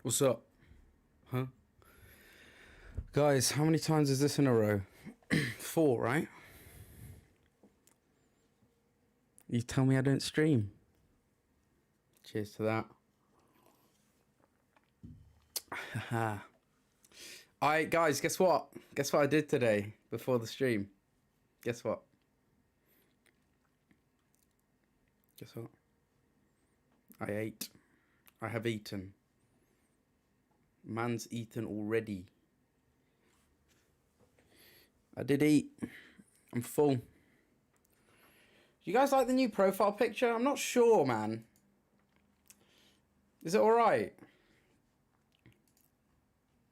What's up? Huh? Guys, how many times is this in a row? 4, right? You tell me I don't stream. Cheers to that. Haha. Alright, guys, guess what? Guess what I did today before the stream? Guess what? Guess what? I ate. I have eaten. Man's eaten already. I did eat. I'm full. You guys like the new profile picture? I'm not sure, man. Is it alright?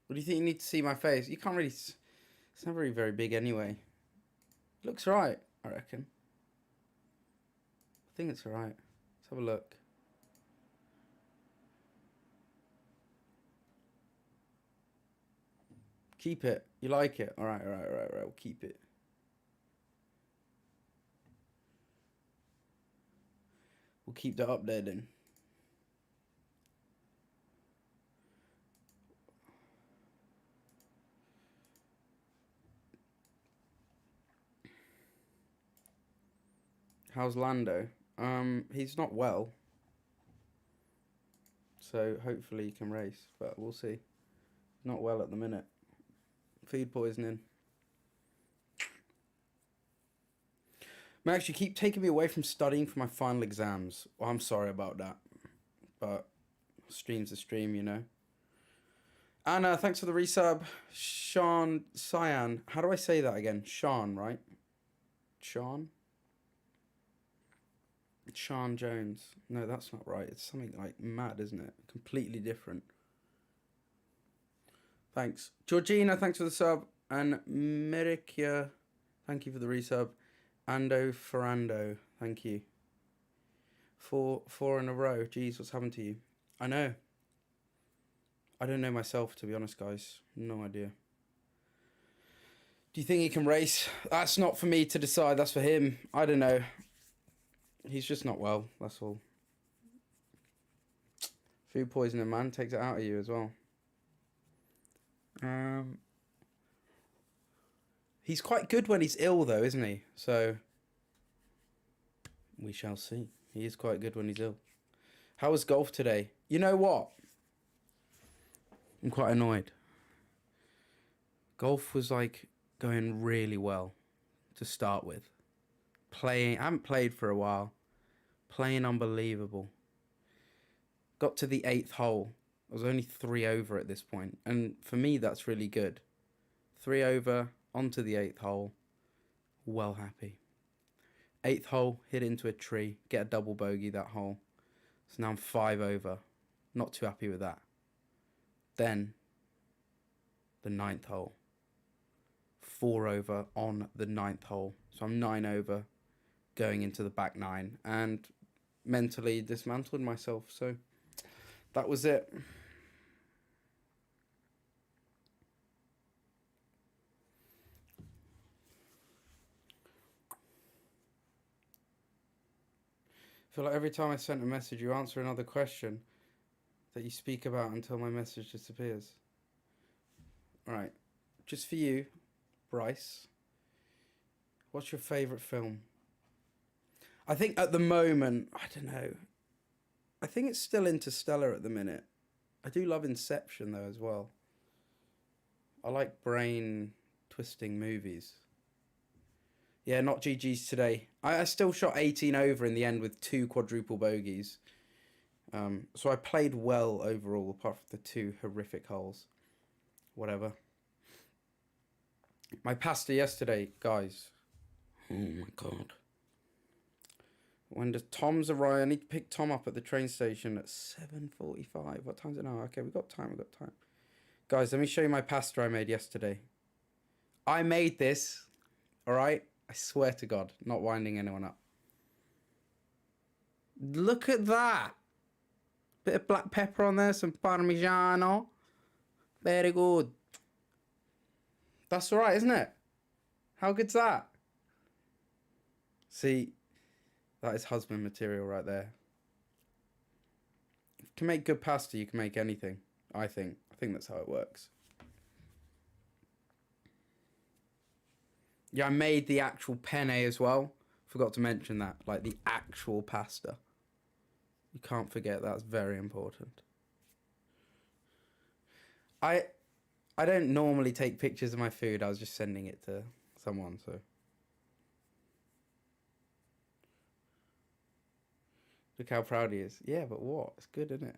What do you think you need to see my face? You can't really... It's not very big anyway. Looks right, I reckon. I think it's alright. Let's have a look. Keep it. You like it? Alright. We'll keep it. We'll keep that up there then. How's Lando? He's not well. So hopefully he can race, but we'll see. Not well at the minute. Food poisoning. Max, you keep taking me away from studying for my final exams. Well, I'm sorry about that. But stream's a stream, you know. Anna, thanks for the resub. Sean Cyan. How do I say that again? Sean, right? Sean? Sean Jones. No, that's not right. It's something like mad, isn't it? Completely different. Thanks. Georgina, thanks for the sub. And Merikia, thank you for the resub. Ando Ferrando, thank you. Four in a row. Jeez, what's happened to you? I know. I don't know myself, to be honest, guys. No idea. Do you think he can race? That's not for me to decide. That's for him. I don't know. He's just not well. That's all. Food poisoning, man, takes it out of you as well. He's quite good when he's ill, though, isn't he? So we shall see. He is quite good when he's ill. How was golf today? You know what? I'm quite annoyed. Golf was like going really well to start with. I haven't played for a while. Playing unbelievable. Got to the 8th hole. I was only 3 over at this point. And for me, that's really good. 3 over, onto the 8th hole. Well happy. 8th hole, hit into a tree. Get a double bogey that hole. So now I'm 5 over. Not too happy with that. Then, the 9th hole. 4 over on the 9th hole. So I'm 9 over going into the back 9. And mentally dismantled myself. So that was it. I feel like every time I sent a message, you answer another question that you speak about until my message disappears. Alright, just for you, Bryce, what's your favourite film? I think at the moment, I don't know, I think it's still Interstellar at the minute. I do love Inception though as well. I like brain twisting movies. Yeah, not GG's today. I still shot 18 over in the end with 2 quadruple bogeys. So I played well overall, apart from the 2 horrific holes. Whatever. My pasta yesterday, guys. Oh my god. When does Tom's arrive? I need to pick Tom up at the train station at 7:45. What time is it now? Okay, we've got time. Guys, let me show you my pasta I made yesterday. I made this, alright? I swear to God, not winding anyone up. Look at that. Bit of black pepper on there, some Parmigiano. Very good. That's alright, isn't it? How good's that? See, that is husband material right there. If you can make good pasta, you can make anything. I think that's how it works. Yeah, I made the actual penne as well. Forgot to mention that, like the actual pasta. You can't forget that's very important. I don't normally take pictures of my food. I was just sending it to someone, so. Look how proud he is. Yeah, but what? It's good, isn't it?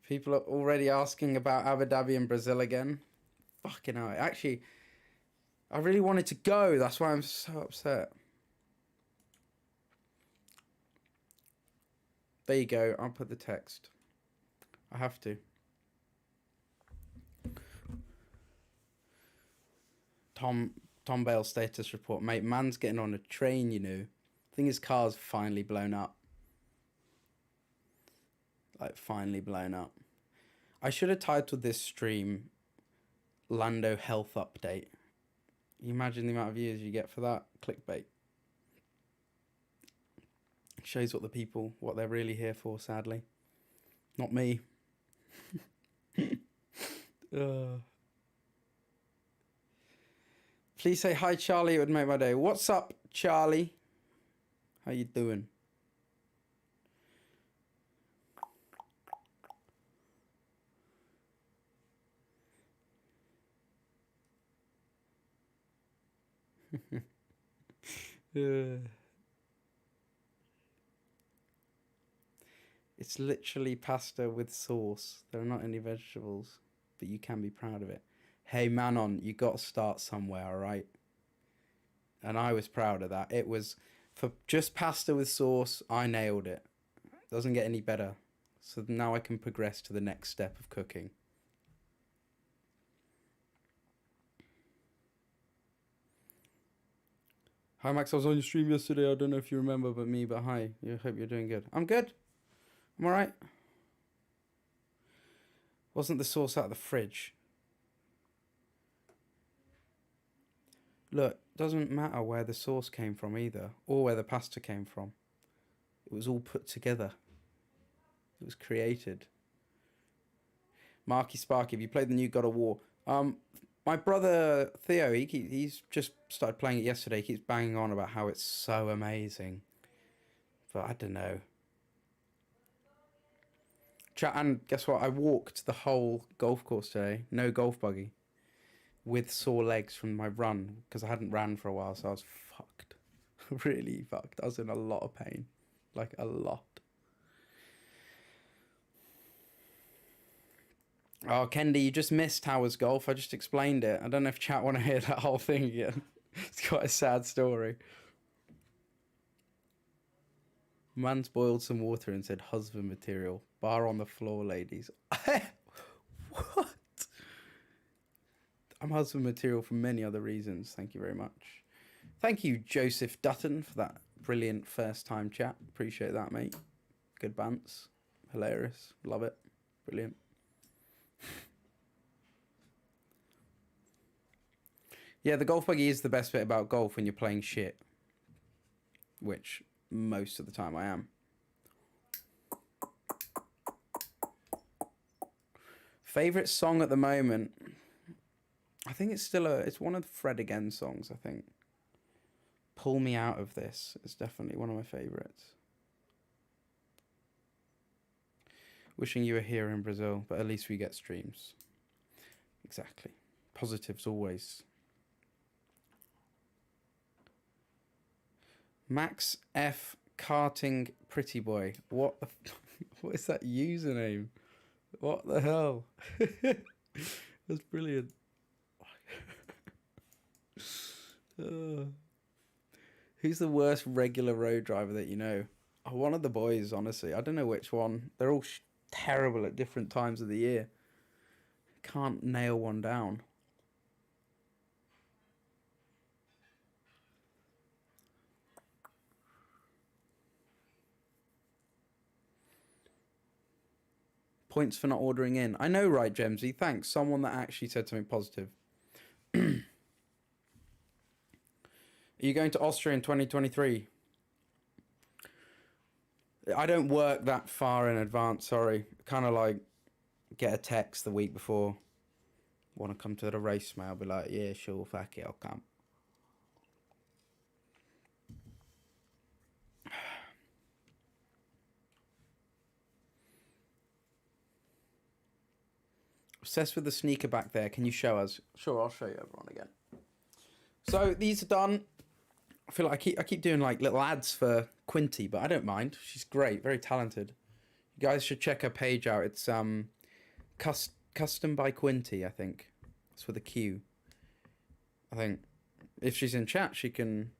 People are already asking about Abu Dhabi and Brazil again. Fucking hell. Actually, I really wanted to go. That's why I'm so upset. There you go. I'll put the text. I have to. Tom Bale status report. Mate, man's getting on a train, you know. I think his car's finally blown up. Like, finally blown up. I should have titled this stream Lando Health Update. You imagine the amount of views you get for that? Clickbait. Shows what they're really here for, sadly. Not me. Please say hi, Charlie. It would make my day. What's up, Charlie? How you doing? It's literally pasta with sauce. There are not any vegetables, but you can be proud of it. Hey, Manon, you got to start somewhere, all right? And I was proud of that. It was for just pasta with sauce. I nailed it. Doesn't get any better. So now I can progress to the next step of cooking. Hi, Max. I was on your stream yesterday. I don't know if you remember, but hi. I hope you're doing good. I'm good. I'm all right. Wasn't the sauce out of the fridge? Look, doesn't matter where the sauce came from either, or where the pasta came from. It was all put together. It was created. Marky Sparky, have you played the new God of War? My brother Theo, he's just started playing it yesterday. He keeps banging on about how it's so amazing. But I don't know. Chat, and guess what? I walked the whole golf course today. No golf buggy. With sore legs from my run. Because I hadn't ran for a while, so I was fucked. Really fucked. I was in a lot of pain. Like, a lot. Oh, Kendi, you just missed Towers Golf. I just explained it. I don't know if chat want to hear that whole thing again. It's quite a sad story. Man's boiled some water and said husband material. Bar on the floor, ladies. What? I'm husband material for many other reasons. Thank you very much. Thank you, Joseph Dutton, for that brilliant first time chat. Appreciate that, mate. Good bants. Hilarious. Love it. Brilliant. Yeah, the golf buggy is the best bit about golf when you're playing shit. Which most of the time I am. Favorite song at the moment? I think it's still it's one of the Fred Again songs, I think. Pull Me Out of This is definitely one of my favorites. Wishing you were here in Brazil, but at least we get streams. Exactly. Positives always. Max F. Karting Pretty Boy. What the what is that username? What the hell? That's brilliant. Who's the worst regular road driver that you know? Oh, one of the boys, honestly. I don't know which one. They're all terrible at different times of the year. Can't nail one down. Points for not ordering in. I know, right, Gemsy? Thanks. Someone that actually said something positive. Are you going to Austria in 2023? I don't work that far in advance. Sorry, kind of like get a text the week before. Want to come to the race, mate? I'll be like, yeah, sure, fuck it, I'll come. Obsessed with the sneaker back there. Can you show us? Sure, I'll show you everyone again. So these are done. I feel like I keep doing like little ads for Quinty, but I don't mind. She's great, very talented. You guys should check her page out. It's custom by Quinty, I think. It's with a Q. I think if she's in chat, she can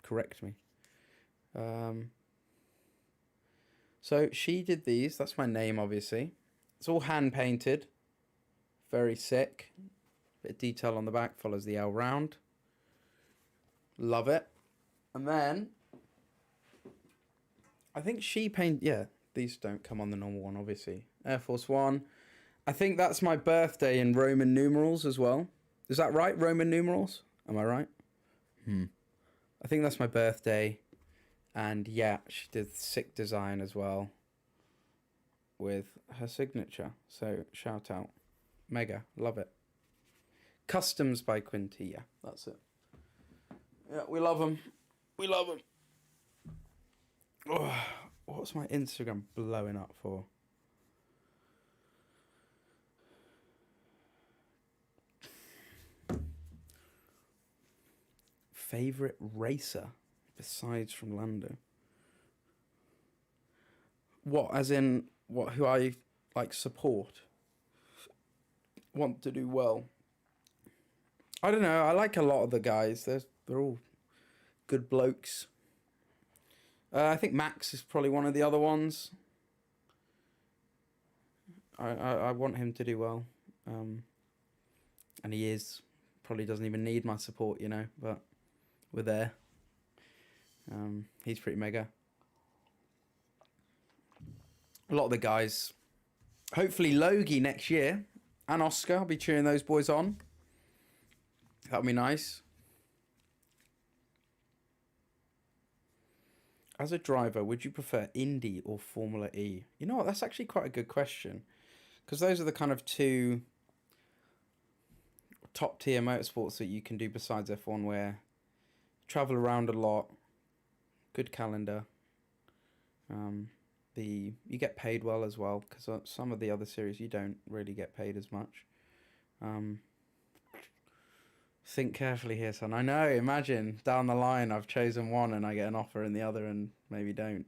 correct me. So she did these. That's my name, obviously. It's all hand painted. Very sick. Bit of detail on the back. Follows the L round. Love it. And then I think she painted. Yeah, these don't come on the normal one, obviously. Air Force One. I think that's my birthday in Roman numerals as well. Is that right? Roman numerals? Am I right? I think that's my birthday. And yeah, she did sick design as well with her signature. So shout out. Mega. Love it. Customs by Quinty. Yeah, that's it. Yeah, we love them. We love them. Oh, what's my Instagram blowing up for? Favorite racer besides from Lando? What, as in what? Who I like support? Want to do well? I don't know. I like a lot of the guys. They're all good blokes. I think Max is probably one of the other ones. I want him to do well, and he is. Probably doesn't even need my support, you know, but we're there. He's pretty mega. A lot of the guys. Hopefully Logie next year and Oscar. I'll be cheering those boys on. That'll be nice. As a driver, would you prefer Indy or Formula E? You know what? That's actually quite a good question. Because those are the kind of two top tier motorsports that you can do besides F1, where you travel around a lot, good calendar. You get paid well as well, because some of the other series you don't really get paid as much. Think carefully here, son. I know, imagine down the line I've chosen one and I get an offer in the other and maybe don't.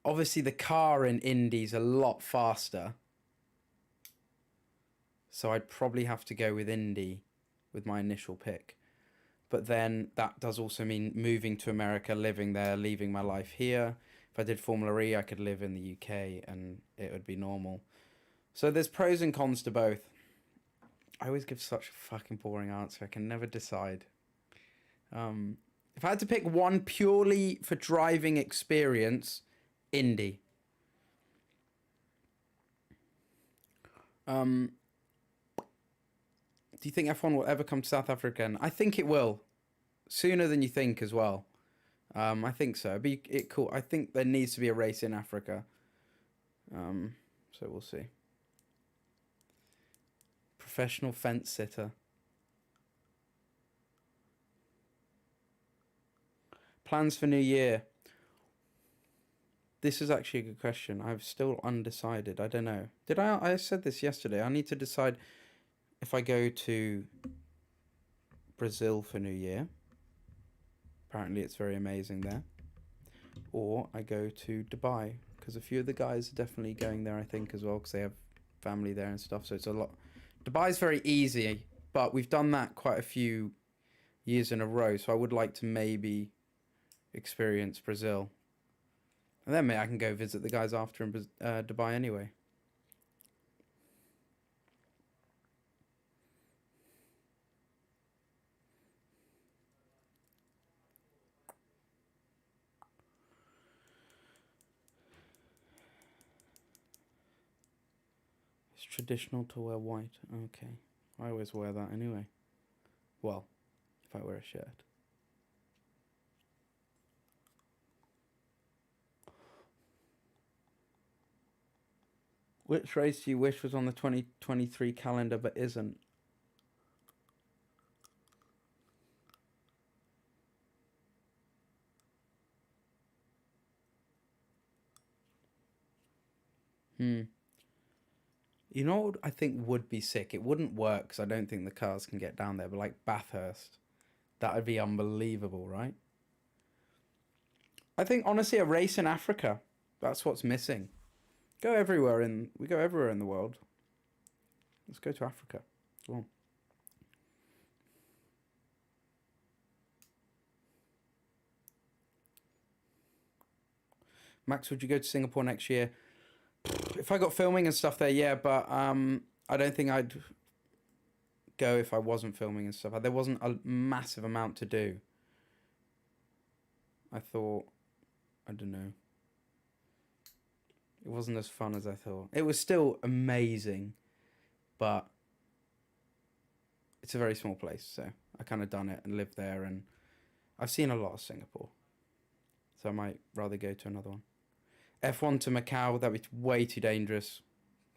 Obviously the car in Indy's a lot faster. So I'd probably have to go with Indy with my initial pick. But then that does also mean moving to America, living there, leaving my life here. If I did Formula E, I could live in the UK and it would be normal. So there's pros and cons to both. I always give such a fucking boring answer. I can never decide. If I had to pick one purely for driving experience, Indy. Do you think F1 will ever come to South Africa again? I think it will. Sooner than you think as well. I think so. It'd be cool. I think there needs to be a race in Africa. So we'll see. Professional fence sitter. Plans for New Year. This is actually a good question. I'm still undecided. I don't know. Did I said this yesterday. I need to decide if I go to Brazil for New Year. Apparently it's very amazing there. Or I go to Dubai, because a few of the guys are definitely going there, I think, as well, because they have family there and stuff. So it's a lot. Dubai's very easy, but we've done that quite a few years in a row. So I would like to maybe experience Brazil. And then maybe I can go visit the guys after in Dubai anyway. It's traditional to wear white. Okay. I always wear that anyway. Well, if I wear a shirt. Which race do you wish was on the 2023 calendar but isn't? You know what I think would be sick? It wouldn't work because I don't think the cars can get down there, but like Bathurst, that would be unbelievable, right? I think honestly a race in Africa, that's what's missing. We go everywhere in the world. Let's go to Africa. Come on. Max, would you go to Singapore next year? If I got filming and stuff there, yeah, but I don't think I'd go if I wasn't filming and stuff. There wasn't a massive amount to do. I thought, I don't know. It wasn't as fun as I thought. It was still amazing, but it's a very small place, so I kind of done it and lived there, and I've seen a lot of Singapore, so I might rather go to another one. F1 to Macau, that'd be way too dangerous,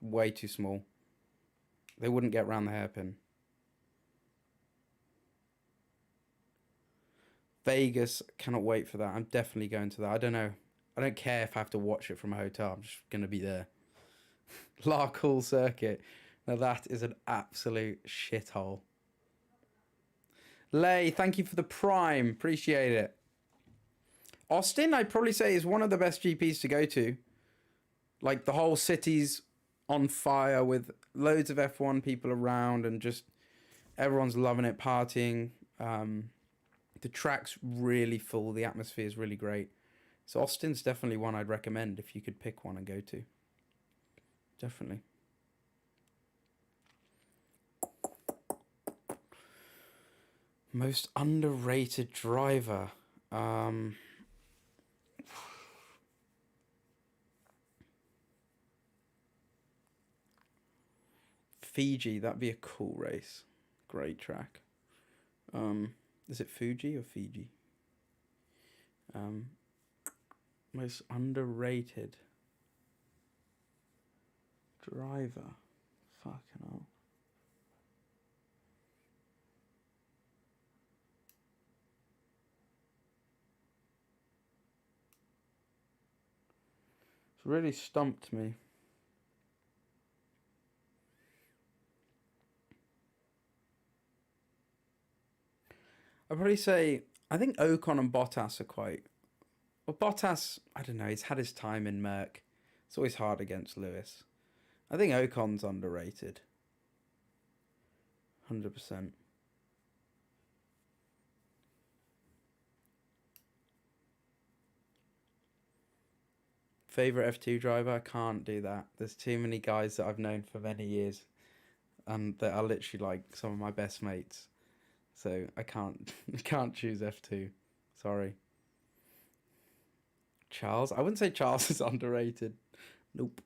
way too small. They wouldn't get round the hairpin. Vegas, cannot wait for that. I'm definitely going to that. I don't know. I don't care if I have to watch it from a hotel. I'm just going to be there. Larkpool Circuit. Now that is an absolute shithole. Lay, thank you for the Prime. Appreciate it. Austin, I'd probably say, is one of the best GPs to go to. Like, the whole city's on fire with loads of F1 people around and just everyone's loving it, partying. The track's really full. The atmosphere is really great. So Austin's definitely one I'd recommend if you could pick one and go to. Definitely. Most underrated driver. Fiji, that'd be a cool race. Great track. Is it Fuji or Fiji? Most underrated driver. Fucking hell. It's really stumped me. I'd probably say, I think Ocon and Bottas are quite... Well, Bottas, I don't know, he's had his time in Merc. It's always hard against Lewis. I think Ocon's underrated. 100%. Favorite F2 driver? I can't do that. There's too many guys that I've known for many years. And that are literally like some of my best mates. So I can't choose F2. Sorry. Charles? I wouldn't say Charles is underrated. Nope.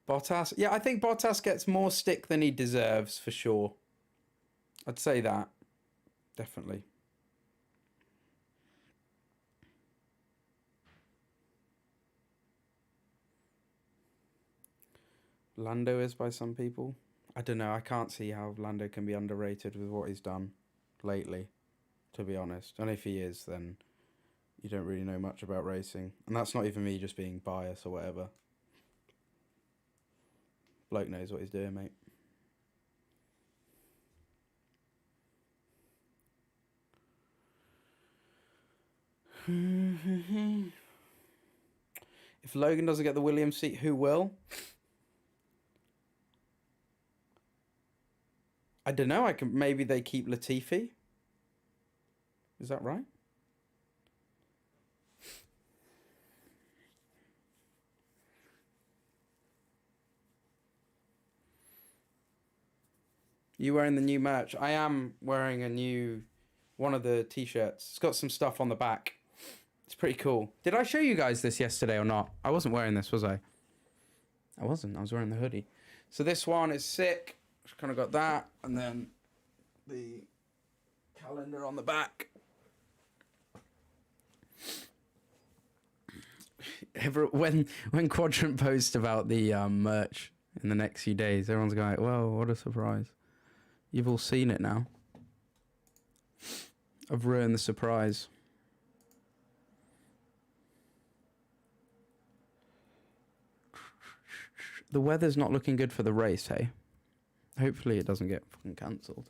Bottas? Yeah, I think Bottas gets more stick than he deserves, for sure. I'd say that. Definitely. Lando is by some people. I don't know. I can't see how Lando can be underrated with what he's done lately, to be honest. And if he is, then you don't really know much about racing. And that's not even me just being biased or whatever. Bloke knows what he's doing, mate. If Logan doesn't get the Williams seat, who will? I don't know. Maybe they keep Latifi. Is that right? You wearing the new merch? I am wearing one of the t-shirts. It's got some stuff on the back. It's pretty cool. Did I show you guys this yesterday or not? I wasn't wearing this, was I? I wasn't. I was wearing the hoodie. So this one is sick. Just kind of got that, and then the calendar on the back. When Quadrant posts about the merch in the next few days, everyone's going like, "Well, what a surprise!" You've all seen it now. I've ruined the surprise. The weather's not looking good for the race, hey? Hopefully it doesn't get fucking cancelled.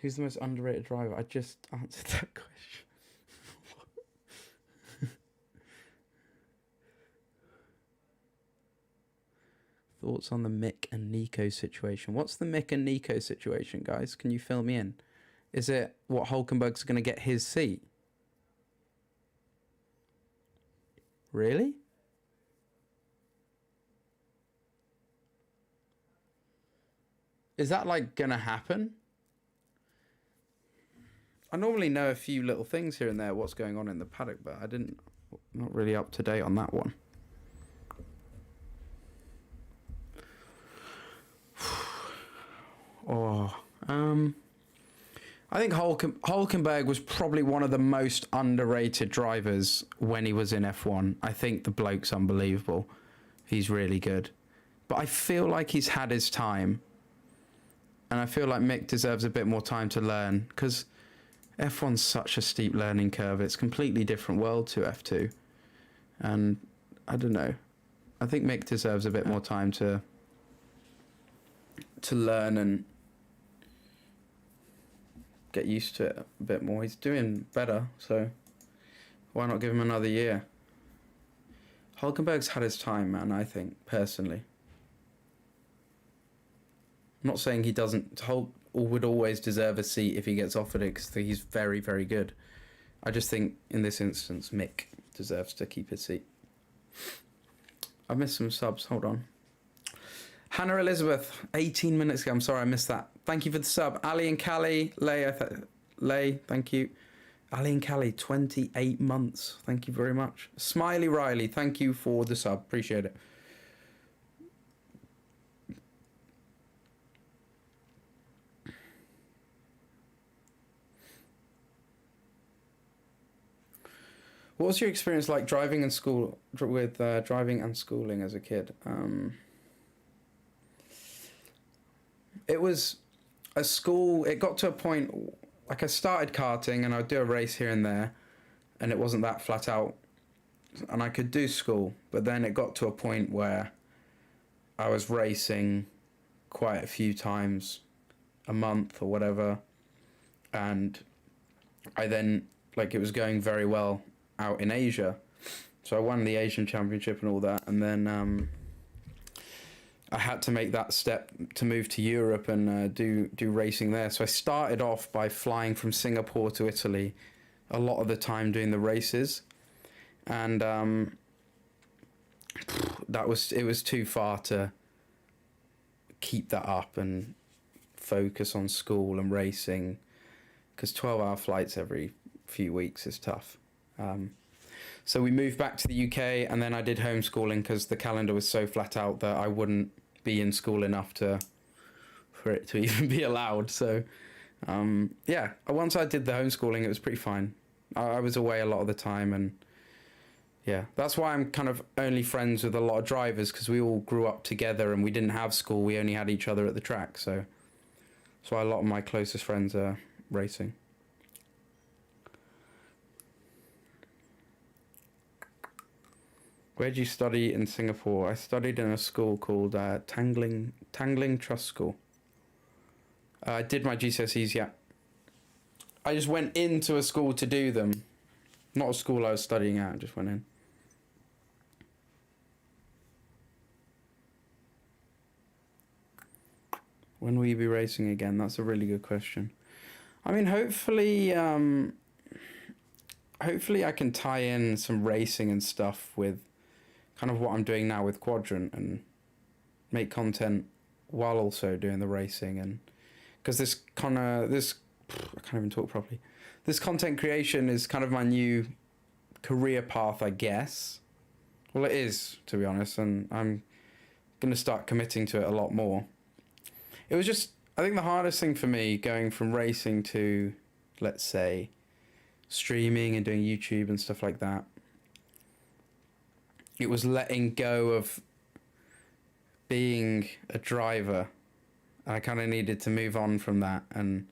Who's the most underrated driver? I just answered that question. Thoughts on the Mick and Nico situation? What's the Mick and Nico situation, guys? Can you fill me in? Is it what Hulkenberg's going to get his seat? Really? Is that like going to happen? I normally know a few little things here and there, what's going on in the paddock, but not really up to date on that one. I think Hulkenberg was probably one of the most underrated drivers when he was in F1. I think the bloke's unbelievable. He's really good. But I feel like he's had his time. And I feel like Mick deserves a bit more time to learn, because F1's such a steep learning curve. It's a completely different world to F2. And I don't know. I think Mick deserves a bit more time to learn and get used to it a bit more. He's doing better, so why not give him another year? Hulkenberg's had his time, man, I think, personally. I'm not saying he would always deserve a seat if he gets offered it, because he's very, very good. I just think, in this instance, Mick deserves to keep his seat. I've missed some subs, hold on. Hannah Elizabeth, 18 minutes ago. I'm sorry I missed that. Thank you for the sub. Ali and Callie, Lay, thank you. Ali and Callie, 28 months. Thank you very much. Smiley Riley, thank you for the sub. Appreciate it. What was your experience like driving and driving and schooling as a kid? It was a school. It got to a point, like I started karting and I'd do a race here and there, and it wasn't that flat out, and I could do school. But then it got to a point where I was racing quite a few times a month or whatever, and I then, like, it was going very well out in Asia, so I won the Asian Championship and all that, and then I had to make that step to move to Europe and do racing there. So I started off by flying from Singapore to Italy a lot of the time doing the races, and it was too far to keep that up and focus on school and racing, because 12-hour flights every few weeks is tough. So we moved back to the UK, and then I did homeschooling because the calendar was so flat out that I wouldn't be in school enough for it to even be allowed. So yeah, once I did the homeschooling, it was pretty fine. I was away a lot of the time, and yeah, that's why I'm kind of only friends with a lot of drivers, because we all grew up together and we didn't have school. We only had each other at the track, so that's why a lot of my closest friends are racing. Where did you study in Singapore? I studied in a school called Tangling Trust School. I did my GCSEs, yeah. I just went into a school to do them. Not a school I was studying at, I just went in. When will you be racing again? That's a really good question. I mean, hopefully I can tie in some racing and stuff with kind of what I'm doing now with Quadrant, and make content while also doing the racing. And because I can't even talk properly. This content creation is kind of my new career path, I guess. Well, it is, to be honest, and I'm going to start committing to it a lot more. It was just, I think the hardest thing for me going from racing to, let's say, streaming and doing YouTube and stuff like that, it was letting go of being a driver. I kind of needed to move on from that and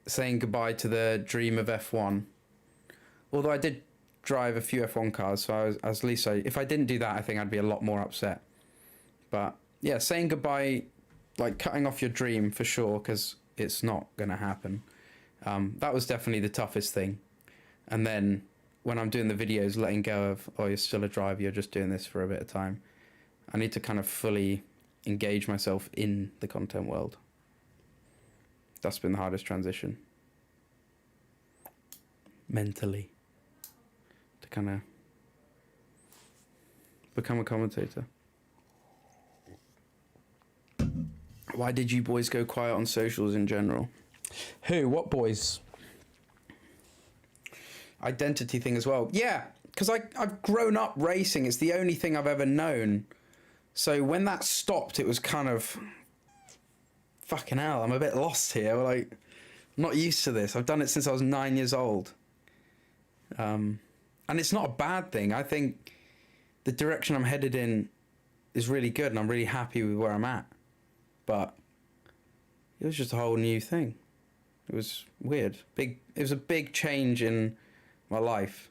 saying goodbye to the dream of F1. Although I did drive a few F1 cars, so at least if I didn't do that, I think I'd be a lot more upset. But yeah, saying goodbye, like cutting off your dream for sure, because it's not going to happen. That was definitely the toughest thing. And then when I'm doing the videos, letting go of, oh, you're still a driver, you're just doing this for a bit of time. I need to kind of fully engage myself in the content world. That's been the hardest transition. Mentally. To kind of become a commentator. Why did you boys go quiet on socials in general? Who? What boys? Identity thing as well. Yeah, because I've grown up racing. It's the only thing I've ever known. So when that stopped, it was kind of, fucking hell, I'm a bit lost here. Like, I'm not used to this. I've done it since I was 9 years old. And it's not a bad thing. I think the direction I'm headed in is really good, and I'm really happy with where I'm at. But it was just a whole new thing. It was weird. It was a big change in my life.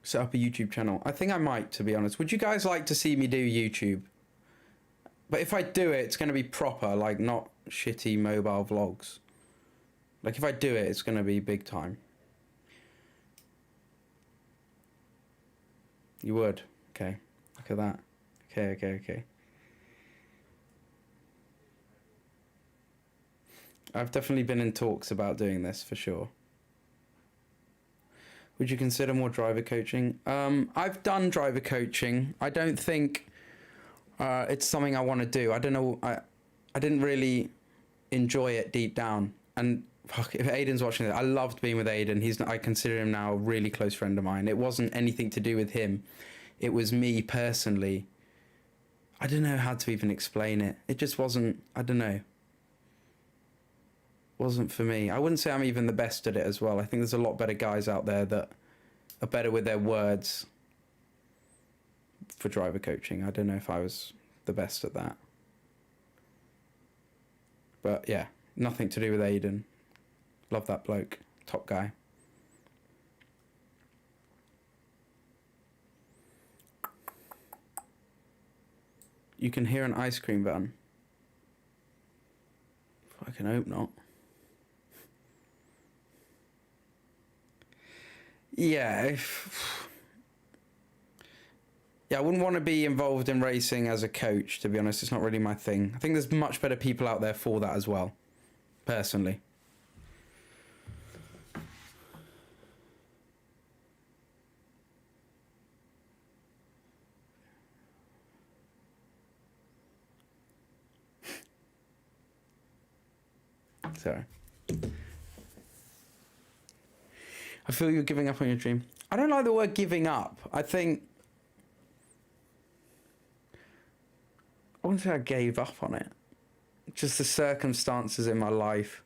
Set up a YouTube channel. I think I might, to be honest. Would you guys like to see me do YouTube? But if I do it, it's going to be proper, like not shitty mobile vlogs. Like if I do it, it's going to be big time. You would? Okay. Look at that. Okay. I've definitely been in talks about doing this for sure. Would you consider more driver coaching? I've done driver coaching. I don't think it's something I want to do. I don't know. I didn't really enjoy it deep down. And fuck, if Aiden's watching it, I loved being with Aiden. I consider him now a really close friend of mine. It wasn't anything to do with him. It was me personally. I don't know how to even explain it. It just wasn't, I don't know. Wasn't for me. I wouldn't say I'm even the best at it as well. I think there's a lot better guys out there that are better with their words for driver coaching. I don't know if I was the best at that. But yeah, nothing to do with Aiden. Love that bloke. Top guy. You can hear an ice cream van. I can hope not. Yeah, I wouldn't want to be involved in racing as a coach, to be honest. It's not really my thing. I think there's much better people out there for that as well, personally. Sorry. I feel you're giving up on your dream. I don't like the word giving up. I think I wouldn't say I gave up on it. Just the circumstances in my life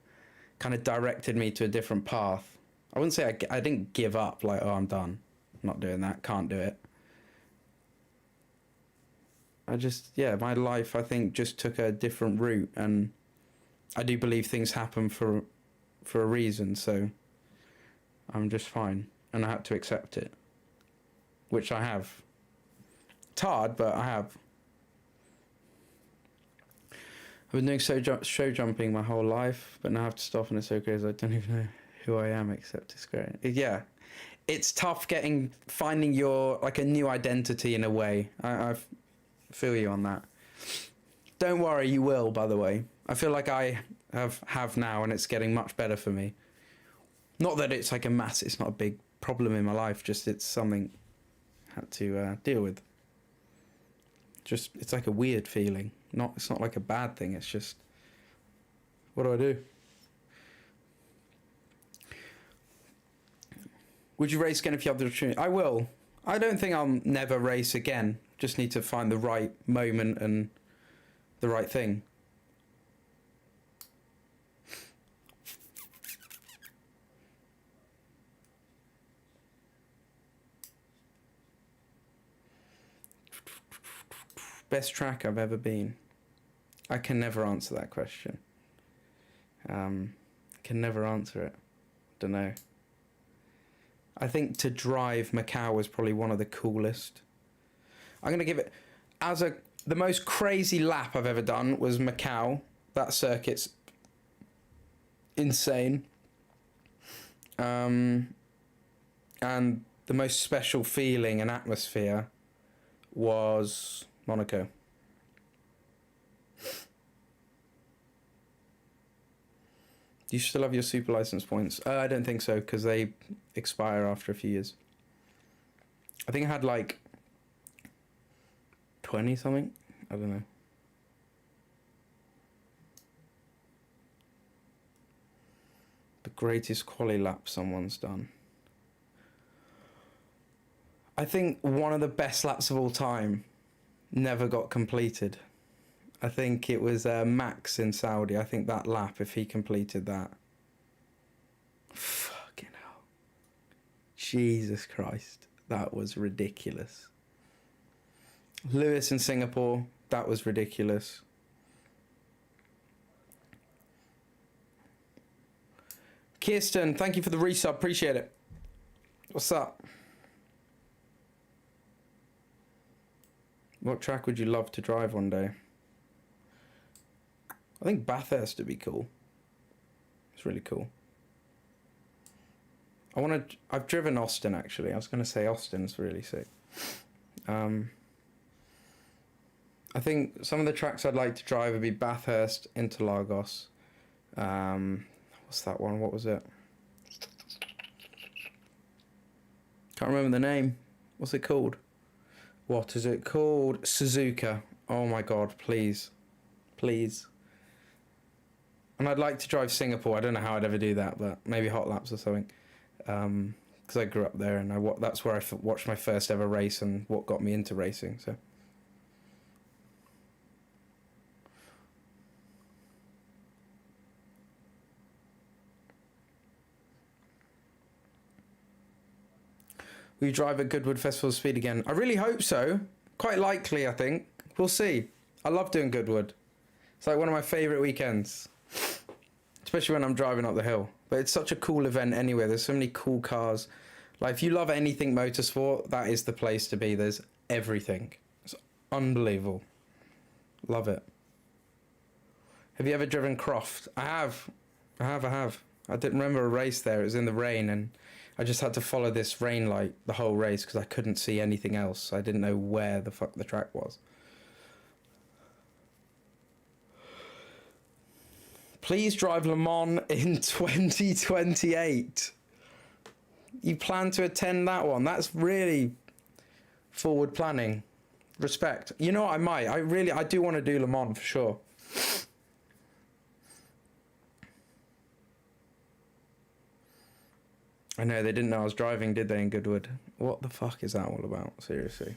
kind of directed me to a different path. I wouldn't say I didn't give up, like, oh, I'm done. I'm not doing that. Can't do it. I just, yeah, my life, I think, just took a different route. And I do believe things happen for a reason, so I'm just fine. And I had to accept it. Which I have. It's hard, but I have. I've been doing show jumping my whole life, but now I have to stop, and it's so crazy. I don't even know who I am, except it's great. Yeah, it's tough finding your, like, a new identity in a way. I feel you on that. Don't worry, you will, by the way. I feel like I have now, and it's getting much better for me. Not that it's like it's not a big problem in my life, just it's something I had to deal with. Just, it's like a weird feeling. It's not like a bad thing, it's just, What do I do? Would you race again if you had the opportunity? I will. I don't think I'll never race again. Just need to find the right moment and the right thing. Best track I've ever been. I can never answer that question. Can never answer it. Don't know. I think to drive Macau was probably one of the coolest. I'm gonna give it the most crazy lap I've ever done was Macau. That circuit's insane. And the most special feeling and atmosphere was Monaco. Do you still have your super license points? I don't think so, because they expire after a few years. I think I had like 20 something. I don't know. The greatest quali lap someone's done. I think one of the best laps of all time never got completed. I think it was Max in Saudi. I think that lap, if he completed that. Fucking hell. Jesus Christ. That was ridiculous. Lewis in Singapore. That was ridiculous. Kirsten, thank you for the resub. Appreciate it. What's up? What track would you love to drive one day? I think Bathurst would be cool. It's really cool. I've driven Austin actually. I was going to say Austin's really sick. I think some of the tracks I'd like to drive would be Bathurst, Interlagos. What's that one? What was it? Can't remember the name. What's it called? What is it called? Suzuka. Oh my God, please. Please. And I'd like to drive Singapore. I don't know how I'd ever do that, but maybe hot laps or something. Because I grew up there, and that's where I watched my first ever race and what got me into racing. So. Will you drive at Goodwood Festival Speed again? I really hope so. Quite likely, I think. We'll see. I love doing Goodwood. It's like one of my favourite weekends. Especially when I'm driving up the hill. But it's such a cool event anyway. There's so many cool cars. Like, if you love anything motorsport, that is the place to be. There's everything. It's unbelievable. Love it. Have you ever driven Croft? I have. I didn't remember a race there. It was in the rain, and I just had to follow this rain light the whole race because I couldn't see anything else. I didn't know where the fuck the track was. Please drive Le Mans in 2028. You plan to attend that one? That's really forward planning. Respect. You know what, I might. I do want to do Le Mans for sure. I know, they didn't know I was driving, did they, in Goodwood? What the fuck is that all about? Seriously.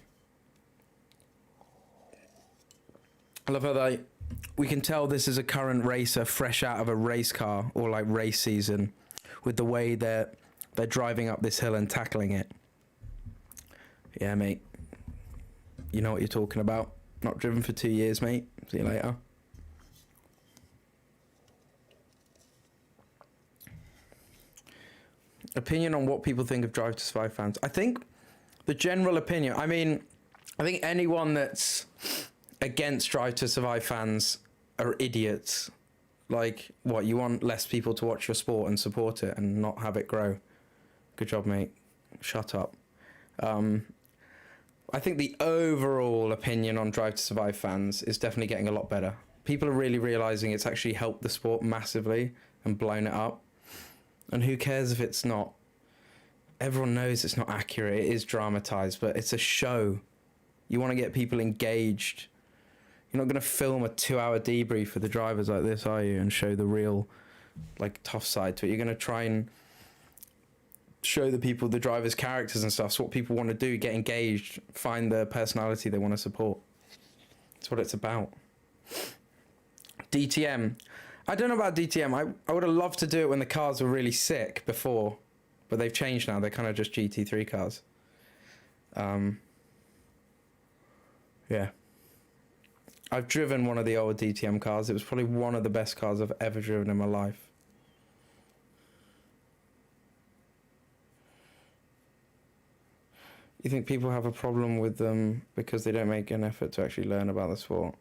I love how we can tell this is a current racer fresh out of a race car or like race season with the way they're driving up this hill and tackling it. Yeah, mate. You know what you're talking about. Not driven for 2 years, mate. See you later. Opinion on what people think of Drive to Survive fans. I think the general opinion, I think anyone that's against Drive to Survive fans are idiots. Like, what, you want less people to watch your sport and support it and not have it grow? Good job, mate. Shut up. I think the overall opinion on Drive to Survive fans is definitely getting a lot better. People are really realising it's actually helped the sport massively and blown it up. And who cares if it's not? Everyone knows it's not accurate. It is dramatised, but it's a show. You want to get people engaged. You're not going to film a 2-hour debrief for the drivers like this, are you? And show the real, like, tough side to it. You're going to try and show the people, the drivers' characters and stuff. It's what people want to do. Get engaged. Find the personality they want to support. That's what it's about. DTM. I don't know about DTM. I would have loved to do it when the cars were really sick before. But they've changed now. They're kind of just GT3 cars. Yeah. I've driven one of the old DTM cars. It was probably one of the best cars I've ever driven in my life. You think people have a problem with them because they don't make an effort to actually learn about the sport?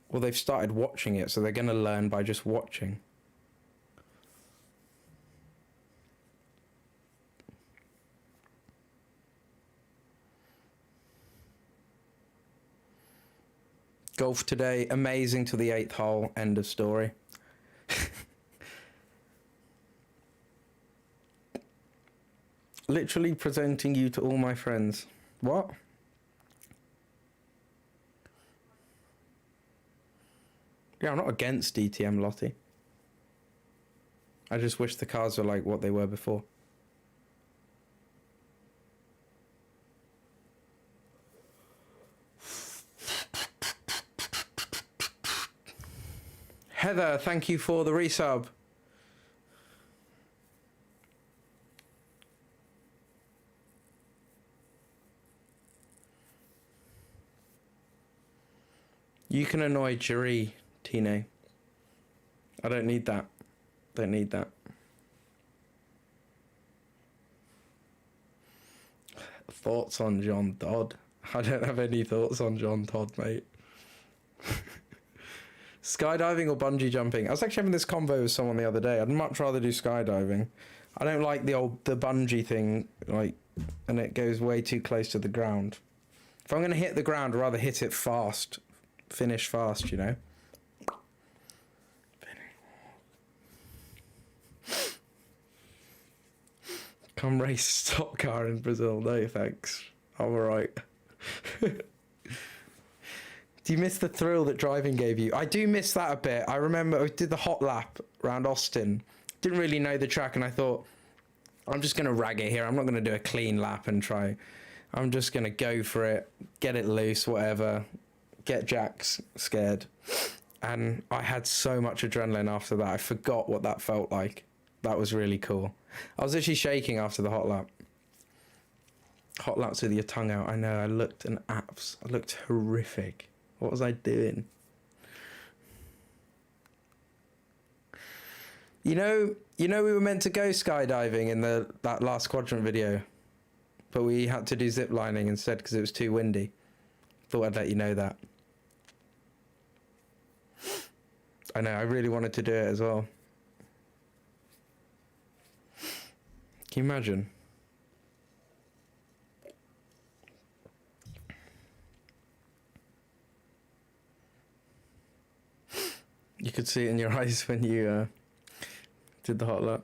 Well, they've started watching it, so they're going to learn by just watching. Golf today, amazing to the 8th hole, end of story. Literally presenting you to all my friends. What? Yeah, I'm not against DTM, Lottie. I just wish the cars were like what they were before. Heather, thank you for the resub. You can annoy Jerry, Tine. I don't need that. Don't need that. Thoughts on John Todd? I don't have any thoughts on John Todd, mate. Skydiving or bungee jumping? I was actually having this convo with someone the other day. I'd much rather do skydiving. I don't like the bungee thing, like, and it goes way too close to the ground. If I'm going to hit the ground, I'd rather hit it fast. Finish fast, you know? Come race stock car in Brazil. No, thanks. I'm alright. Do you miss the thrill that driving gave you? I do miss that a bit. I remember I did the hot lap around Austin. Didn't really know the track, and I thought, I'm just going to rag it here. I'm not going to do a clean lap and try. I'm just going to go for it, get it loose, whatever, get Jax scared. And I had so much adrenaline after that. I forgot what that felt like. That was really cool. I was actually shaking after the hot lap. Hot laps with your tongue out. I know, I looked I looked horrific. What was I doing? You know we were meant to go skydiving in that last quadrant video, but we had to do zip lining instead because it was too windy. Thought I'd let you know that. I know, I really wanted to do it as well. Can you imagine? You could see it in your eyes when you did the hot lap.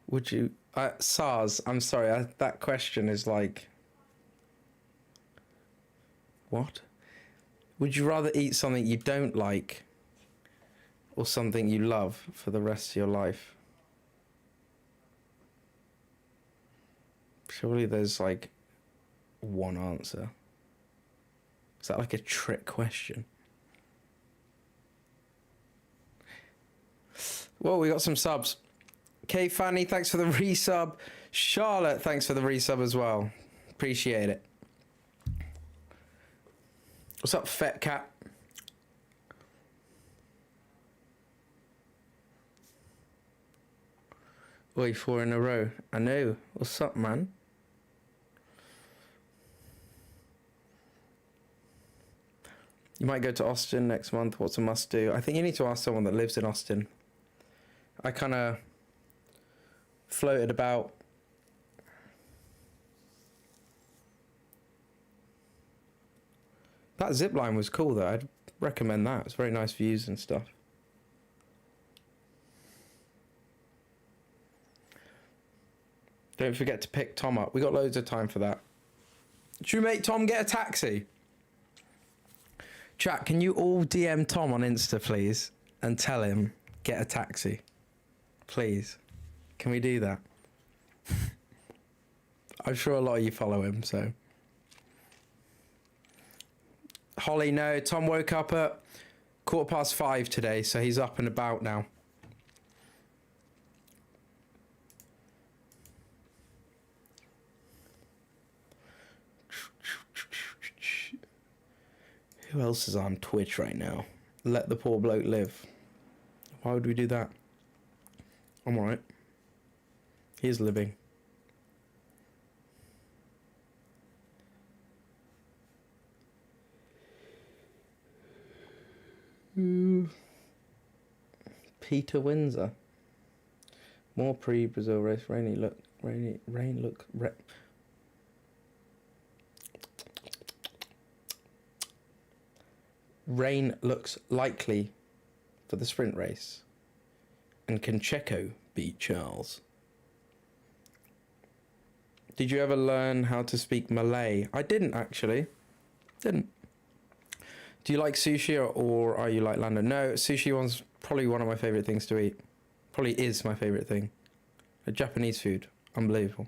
Would you... SARS, I'm sorry, that question is like... What? Would you rather eat something you don't like or something you love for the rest of your life? Surely there's like one answer. Is that like a trick question? Well, we got some subs. Kay Fanny, thanks for the resub. Charlotte, thanks for the resub as well. Appreciate it. What's up, Fat Cat? Oi, 4 in a row. I know. What's up, man? You might go to Austin next month. What's a must do? I think you need to ask someone that lives in Austin. I kind of floated about. That zip line was cool though. I'd recommend that. It's very nice views and stuff. Don't forget to pick Tom up. We got loads of time for that. Should we make Tom get a taxi? Chat, can you all DM Tom on Insta, please? And tell him, get a taxi. Please. Can we do that? I'm sure a lot of you follow him, so. Holly, no. Tom woke up at 5:15 today, so he's up and about now. Who else is on Twitch right now? Let the poor bloke live. Why would we do that? I'm alright. He's living. Peter Windsor. More pre-Brazil race. Rain look. Rain looks likely for the sprint race. And can Checo beat Charles? Did you ever learn how to speak Malay? I didn't actually. Didn't. Do you like sushi or are you like Lando? No, sushi one's probably one of my favourite things to eat. Probably is my favourite thing. Japanese food. Unbelievable.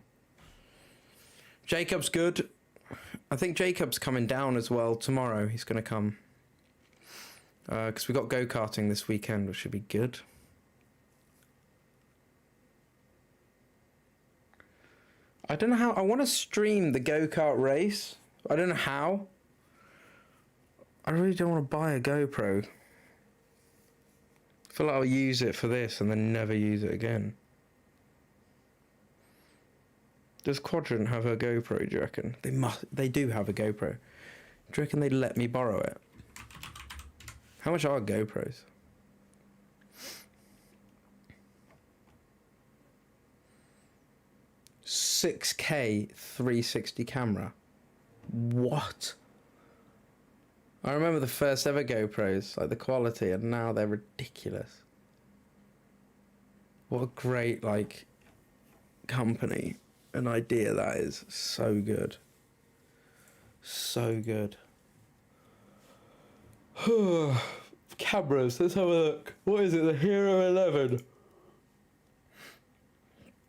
Jacob's good. I think Jacob's coming down as well tomorrow. He's going to come. Because we got go-karting this weekend, which should be good. I don't know how. I want to stream the go-kart race. I don't know how. I really don't want to buy a GoPro. I feel like I'll use it for this and then never use it again. Does Quadrant have a GoPro, do you reckon? They do have a GoPro. Do you reckon they'd let me borrow it? How much are GoPros? $6K 360 camera. What? I remember the first ever GoPros, like the quality, and now they're ridiculous. What a great, like, company. An idea that is. So good. So good. Cameras, let's have a look. What is it, the Hero 11?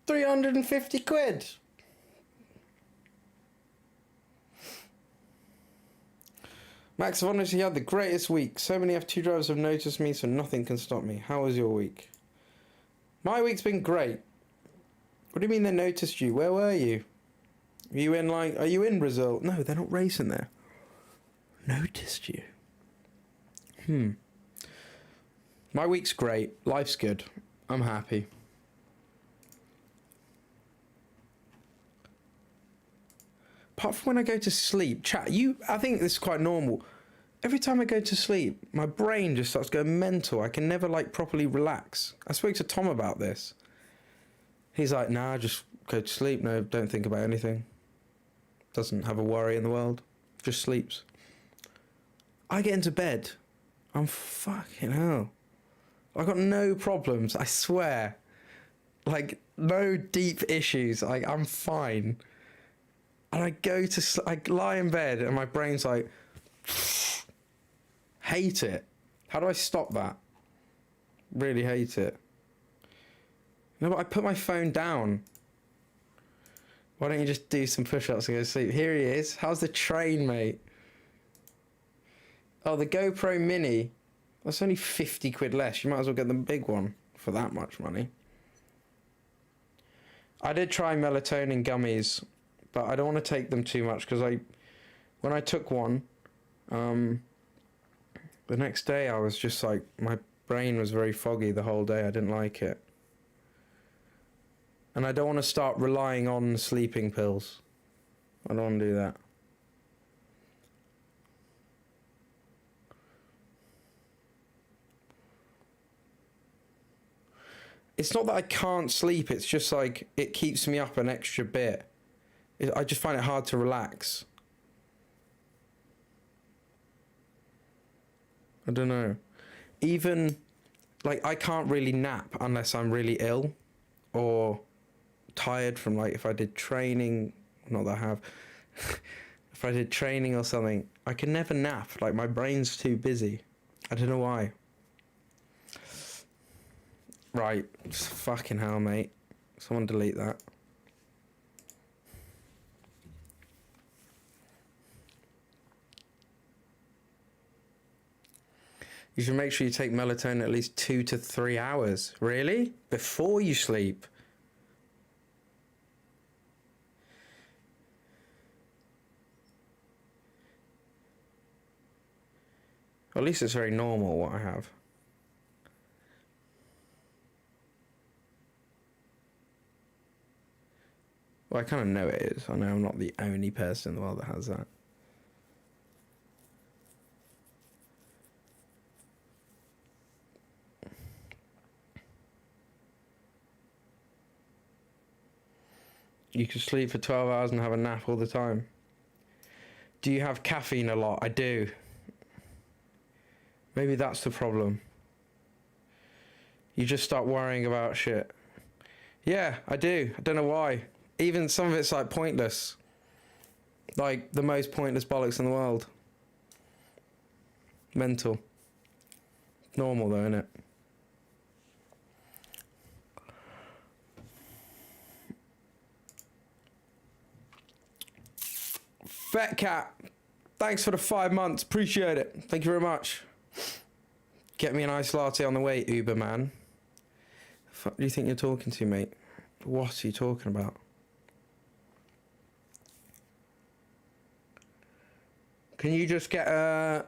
350 quid. Max, I've honestly had the greatest week. So many F2 drivers have noticed me, so nothing can stop me. How was your week? My week's been great. What do you mean they noticed you? Where were you? Are you in Brazil? No, they're not racing there. Noticed you. My week's great. Life's good. I'm happy. Apart from when I go to sleep, chat, I think this is quite normal. Every time I go to sleep, my brain just starts going mental. I can never, like, properly relax. I spoke to Tom about this. He's like, nah, just go to sleep. No, don't think about anything. Doesn't have a worry in the world. Just sleeps. I get into bed. I'm fucking hell. I got no problems, I swear. Like, no deep issues. Like, I'm fine. And I lie in bed and my brain's like, hate it. How do I stop that? Really hate it. No, but I put my phone down. Why don't you just do some push-ups and go to sleep? Here he is. How's the train, mate? Oh, the GoPro Mini. That's only 50 quid less. You might as well get the big one for that much money. I did try melatonin gummies, but I don't want to take them too much because when I took one, the next day I was just like, my brain was very foggy the whole day. I didn't like it. And I don't want to start relying on sleeping pills. I don't want to do that. It's not that I can't sleep, it's just like, it keeps me up an extra bit. I just find it hard to relax. I don't know. Even, like, I can't really nap unless I'm really ill or tired from, like, if I did training, not that I have, if I did training or something, I can never nap. Like, my brain's too busy. I don't know why. Right. Fucking hell, mate. Someone delete that. You should make sure you take melatonin at least 2 to 3 hours. Really? Before you sleep? Well, at least it's very normal what I have. Well, I kind of know it is. I know I'm not the only person in the world that has that. You can sleep for 12 hours and have a nap all the time. Do you have caffeine a lot? I do. Maybe that's the problem. You just start worrying about shit. Yeah, I do. I don't know why. Even some of it's like pointless. Like the most pointless bollocks in the world. Mental. Normal though, innit? Fat Cat, thanks for the 5 months. Appreciate it. Thank you very much. Get me an iced latte on the way, Uber man. The fuck do you think you're talking to, mate? What are you talking about? Can you just get a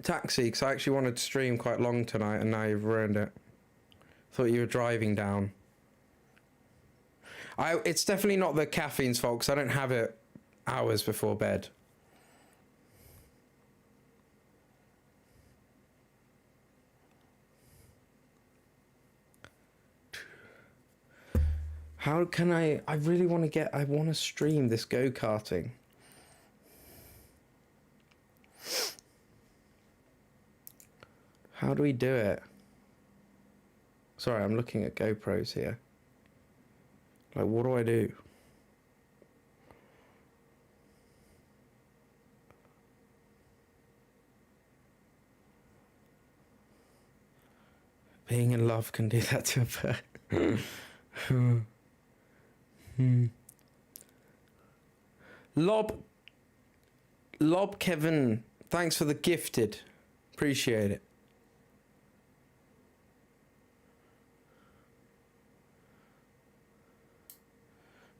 taxi? Because I actually wanted to stream quite long tonight and now you've ruined it. Thought you were driving down. It's definitely not the caffeine's fault because I don't have it hours before bed. How can I really want to stream this go-karting. How do we do it? Sorry, I'm looking at GoPros here. Like, what do I do? Being in love can do that to a person. Lob Kevin, thanks for the gifted. Appreciate it.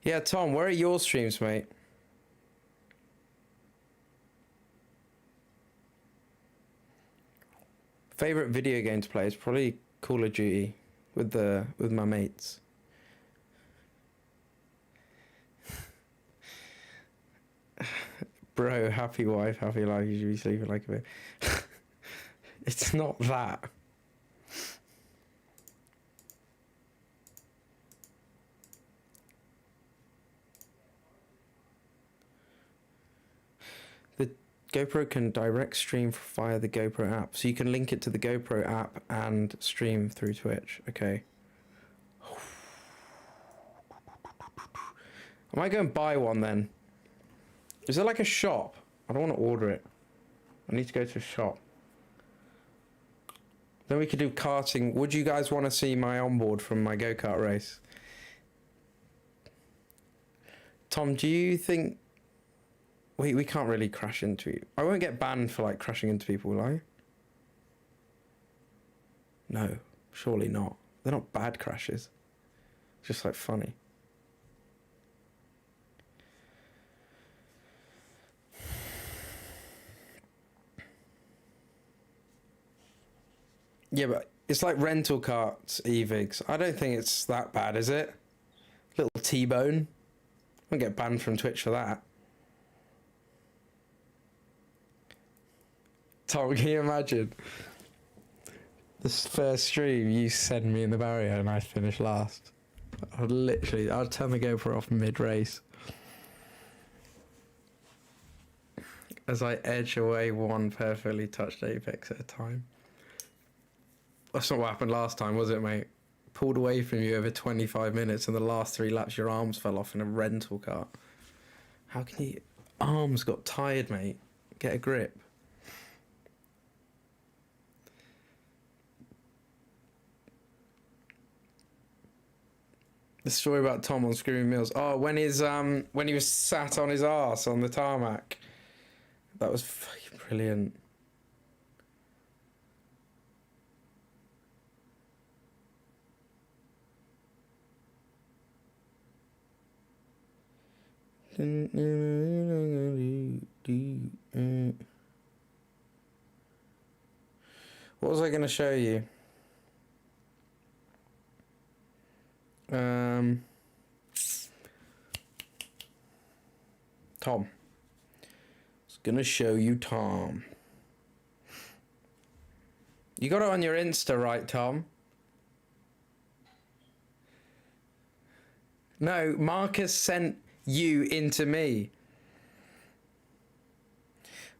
Yeah, Tom, where are your streams, mate? Favorite video game to play is probably Call of Duty with my mates. Bro, happy wife, happy life, you should be sleeping like a bit. It's not that. The GoPro can direct stream via the GoPro app. So you can link it to the GoPro app and stream through Twitch. Okay. I might go and buy one then. Is there like a shop? I don't want to order it. I need to go to a shop. Then we could do karting. Would you guys want to see my onboard from my go-kart race? Tom, do you think... We can't really crash into you. I won't get banned for like crashing into people, will I? No, surely not. They're not bad crashes. Just like funny. Yeah, but it's like rental carts, evigs. I don't think it's that bad, is it? Little T-bone. Won't get banned from Twitch for that. Tom, can you imagine? This first stream, you send me in the barrier and I finish last. I'd turn the GoPro off mid-race. as I edge away one perfectly touched apex at a time. That's not what happened last time, was it, mate? Pulled away from you over 25 minutes, and the last 3 laps your arms fell off in a rental car. How can you... Arms got tired, mate. Get a grip. The story about Tom on Screaming Mills. Oh, when he was sat on his arse on the tarmac. That was fucking brilliant. What was I going to show you? Tom. I was going to show you Tom. You got it on your Insta, right, Tom? No, Marcus sent you into me.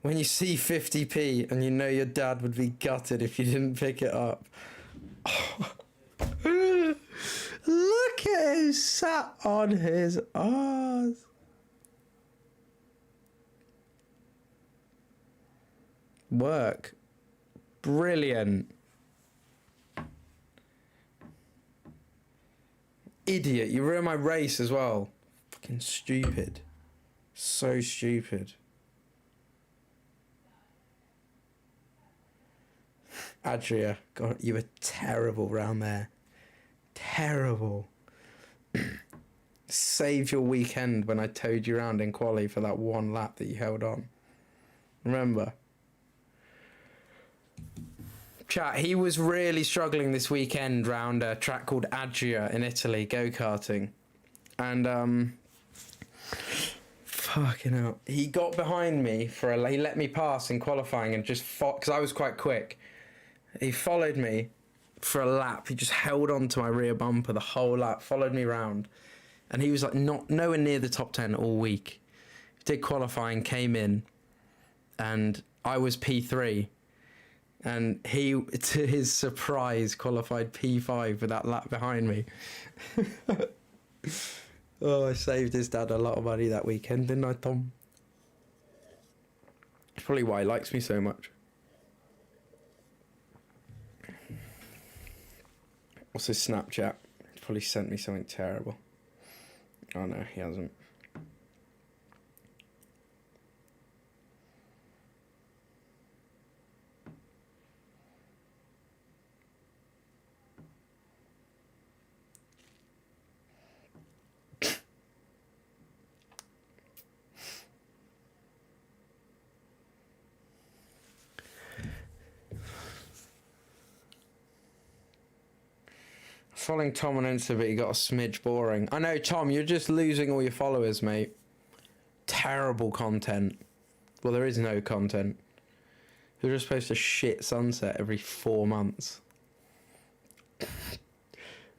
When you see 50p and you know your dad would be gutted if you didn't pick it up. Look at him sat on his arse. Work. Brilliant. Idiot, you ruined my race as well. Fucking stupid. So stupid. Adria, God, you were terrible round there. Terrible. Saved your weekend when I towed you around in quali for that one lap that you held on. Remember? Chat, he was really struggling this weekend round a track called Adria in Italy, go-karting. And, fucking hell. He got behind me he let me pass in qualifying and just fought, because I was quite quick. He followed me for a lap. He just held on to my rear bumper the whole lap, followed me round. And he was like nowhere near the top 10 all week. Did qualifying, came in, and I was P3. And he, to his surprise, qualified P5 with that lap behind me. Oh, I saved his dad a lot of money that weekend, didn't I, Tom? That's probably why he likes me so much. What's his Snapchat? He's probably sent me something terrible. Oh no, he hasn't. Following Tom on Insta, but he got a smidge boring. I know, Tom, you're just losing all your followers, mate. Terrible content. Well, there is no content. You're just supposed to shit sunset every 4 months.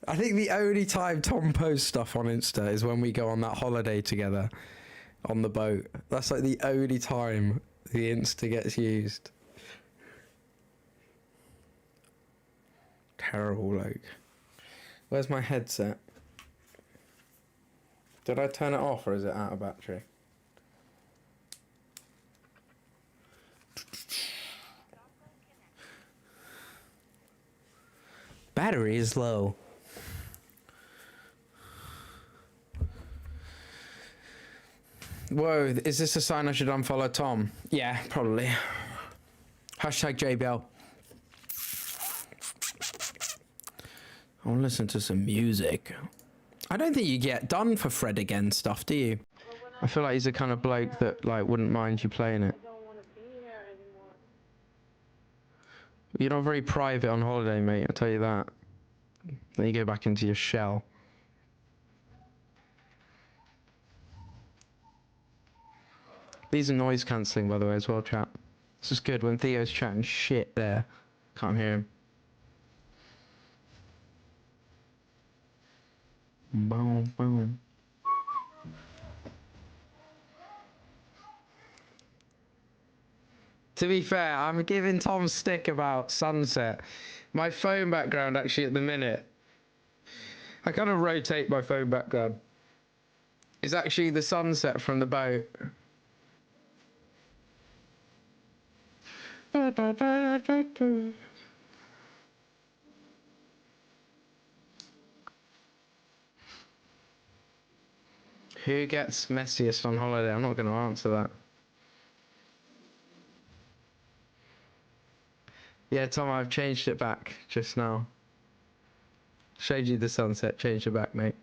I think the only time Tom posts stuff on Insta is when we go on that holiday together on the boat. That's like the only time the Insta gets used. Terrible, like. Where's my headset? Did I turn it off or is it out of battery? Battery is low. Whoa, is this a sign I should unfollow Tom? Yeah, probably. Hashtag JBL. I want to listen to some music. I don't think you get done for Fred again stuff, do you? I feel like he's the kind of bloke that like wouldn't mind you playing it. You're not very private on holiday, mate, I'll tell you that. Then you go back into your shell. These are noise cancelling, by the way, as well, chat. This is good when Theo's chatting shit there. Can't hear him. Boom, boom. To be fair, I'm giving Tom stick about sunset. My phone background actually at the minute, I kind of rotate my phone background. It's actually the sunset from the boat. Who gets messiest on holiday? I'm not going to answer that. Yeah, Tom, I've changed it back just now. Showed you the sunset, changed it back, mate.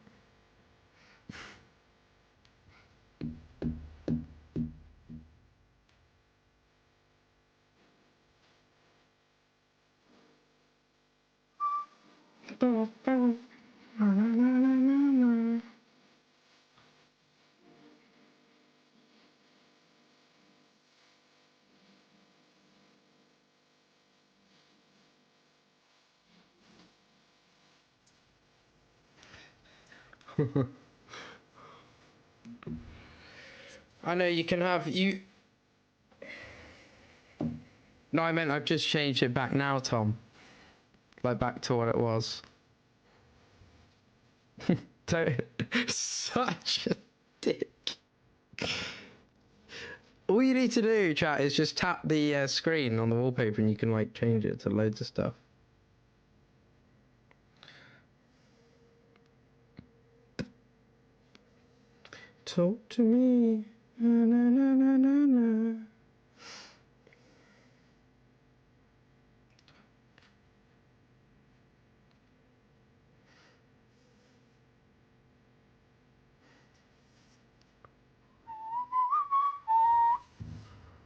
I know you can have you. No, I meant I've just changed it back now, Tom. Like back to what it was. Such a dick. All you need to do, chat, is just tap the screen on the wallpaper and you can like change it to loads of stuff. Talk to me. Na, na, na, na, na, na.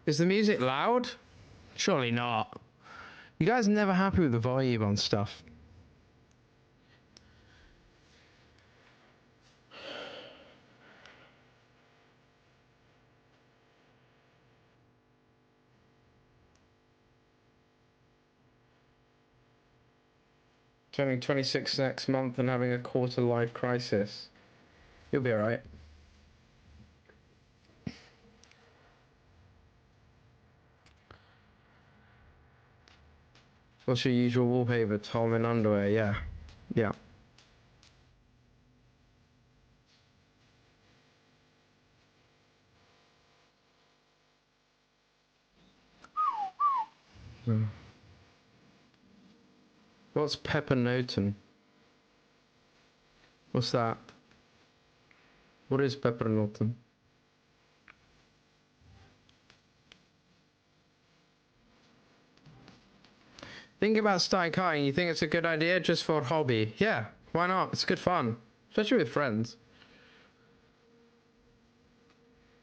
Is the music loud? Surely not. You guys are never happy with the volume on stuff. Turning 26 next month and having a quarter life crisis. You'll be alright. What's your usual wallpaper? Tom in underwear, yeah. Yeah. What's Pepper Noten? What's that? What is Pepper Noten? Think about starting karting. You think it's a good idea just for a hobby? Yeah, why not? It's good fun, especially with friends.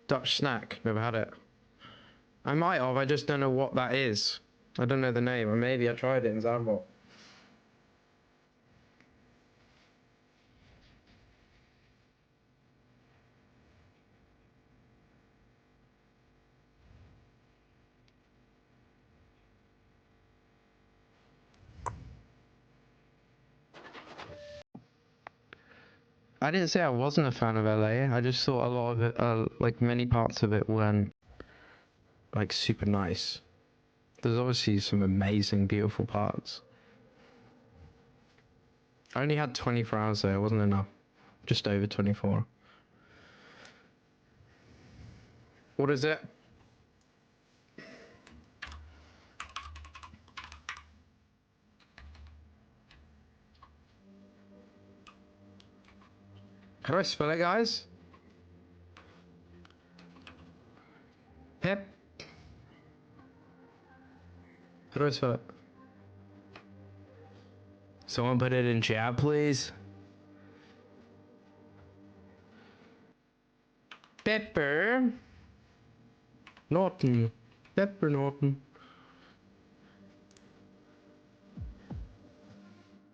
Dutch snack, never had it. I might have, I just don't know what that is. I don't know the name, or maybe I tried it in Zandvoort. I didn't say I wasn't a fan of LA. I just thought a lot of it, like many parts of it, weren't like super nice. There's obviously some amazing, beautiful parts. I only had 24 hours there. It wasn't enough. Just over 24. What is it? How do I spell it, guys? Pep. How do I spell it? Someone put it in chat, please. Pepper Norton. Pepper Norton.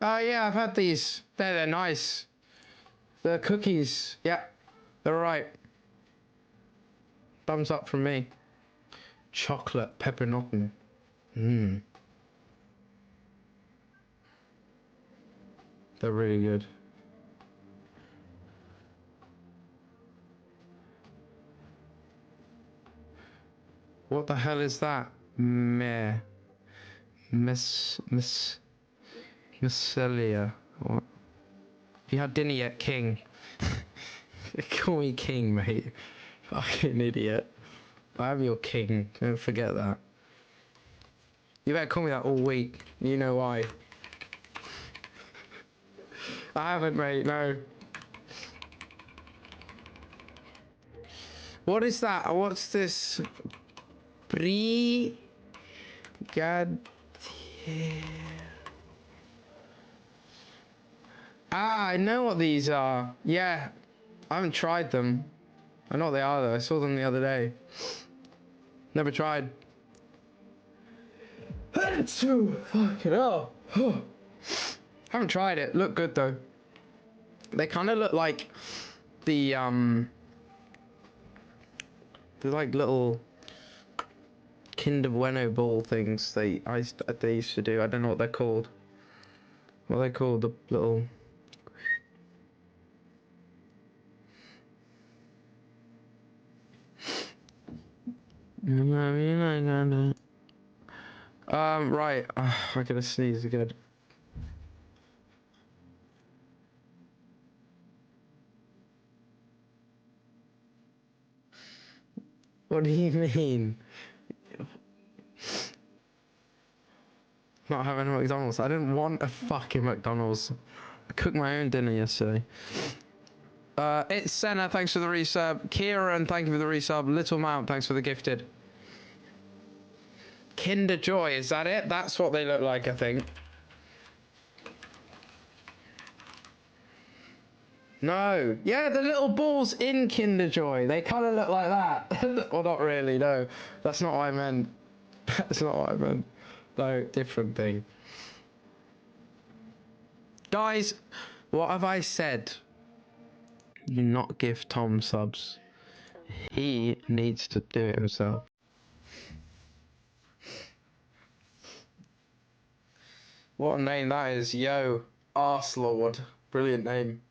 Oh yeah, I've had these. They're nice. The cookies. Yeah, they're alright. Thumbs up from me. Chocolate Pepper Norton. Mmm. They're really good. What the hell is that? Meh. Miscelia. What? Have you had dinner yet, King? Call me King, mate. Fucking idiot. I'm your king. Don't forget that. You better call me that all week. You know why. I haven't, mate, no. What is that? What's this? God. Ah, I know what these are. Yeah. I haven't tried them. I know what they are though. I saw them the other day. Never tried. Fucking hell. Haven't tried it. Look good though. They kind of look like the they're like little Kinder Bueno ball things they used to do. I don't know what they're called. What are they called? The little. Right. I'm gonna sneeze again. What do you mean? Not having a McDonald's. I didn't want a fucking McDonald's. I cooked my own dinner yesterday. It's Senna, thanks for the resub. Kieran, thank you for the resub. Little Mount, thanks for the gifted. Kinder Joy, is that it? That's what they look like, I think. No. Yeah, the little balls in Kinder Joy. They kind of look like that. Well, not really, no. That's not what I meant. That's not what I meant. No, different thing. Guys, what have I said? You not give Tom subs. He needs to do it himself. What a name that is. Yo, Arselord. Brilliant name.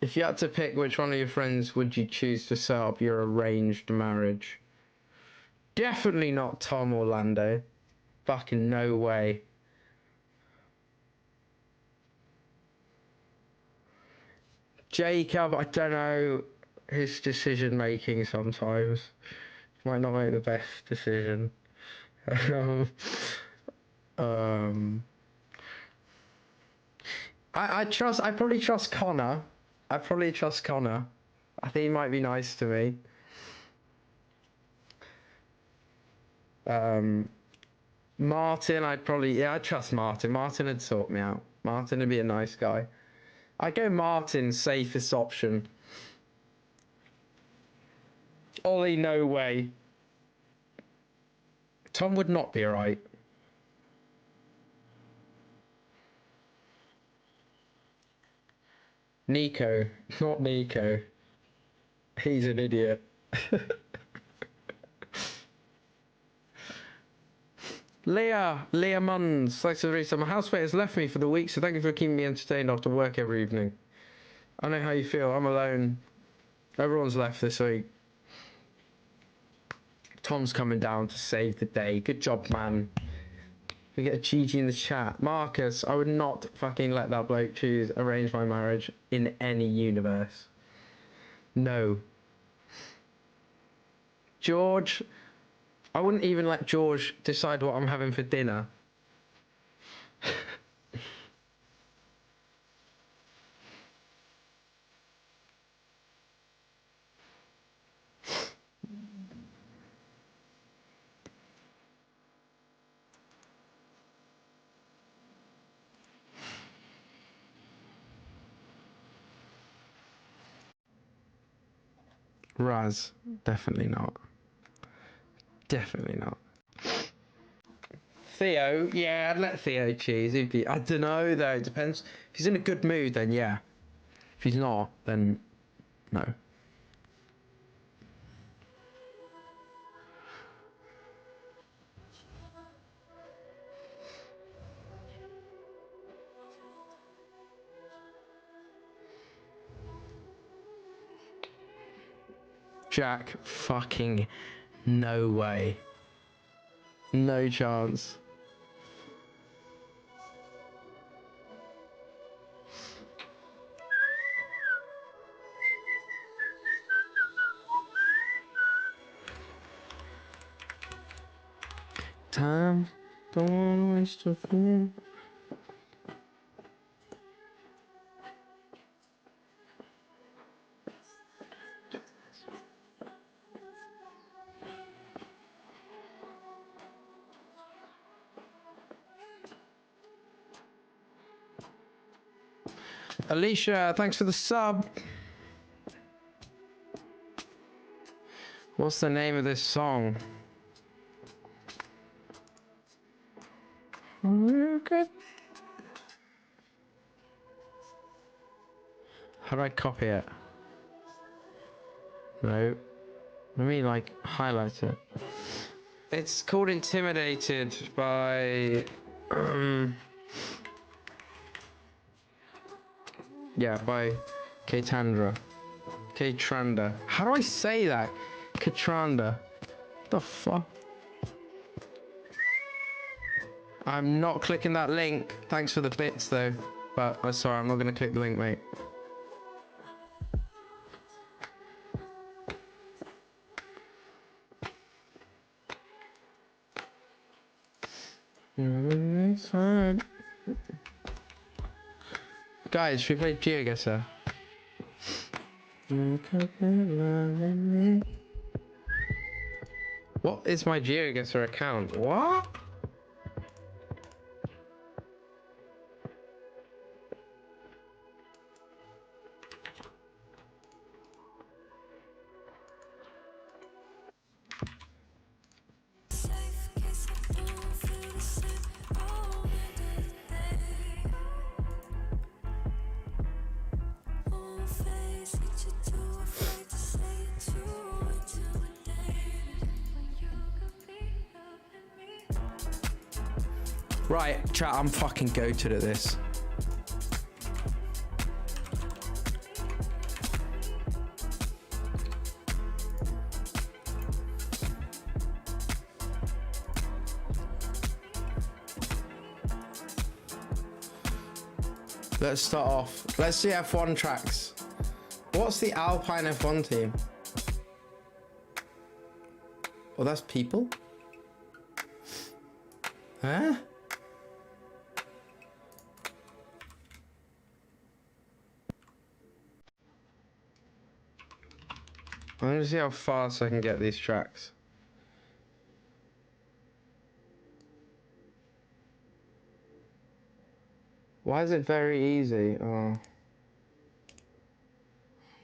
If you had to pick which one of your friends would you choose to set up your arranged marriage? Definitely not Tom or Lando. Fucking no way. Jacob, I don't know his decision making sometimes. Might not make the best decision. um, I'd probably trust Connor. I think he might be nice to me. Martin, I'd trust Martin. Martin would sort me out. Martin would be a nice guy. I'd go Martin, safest option. Ollie, no way. Tom would not be alright. Nico, not Nico. He's an idiot. Leah Munns, thanks for the reason. My housemate has left me for the week, so thank you for keeping me entertained after work every evening. I know how you feel. I'm alone. Everyone's left this week. Tom's coming down to save the day. Good job, man. We get a GG in the chat. Marcus, I would not fucking let that bloke choose arrange my marriage in any universe. No. George, I wouldn't even let George decide what I'm having for dinner. Raz, definitely not. Definitely not. Theo, yeah, I'd let Theo choose. I don't know though, it depends. If he's in a good mood, then yeah. If he's not, then no. Jack, fucking no way. No chance. Time, don't wanna waste a minute. Alicia, thanks for the sub. What's the name of this song? Okay. How do I copy it? No. Let me like highlight it. It's called Intimidated by yeah, by Katandra. Katranda. How do I say that? Katranda. The fuck? I'm not clicking that link. Thanks for the bits though. But I'm sorry, I'm not gonna click the link, mate. It's fine. Guys, should we play GeoGuessr? What is my GeoGuessr account? What? Right, chat, I'm fucking goated at this. Let's start off. Let's see F1 tracks. What's the Alpine F1 team? Oh, that's people? Huh? I'm gonna see how fast I can get these tracks. Why is it very easy? Oh.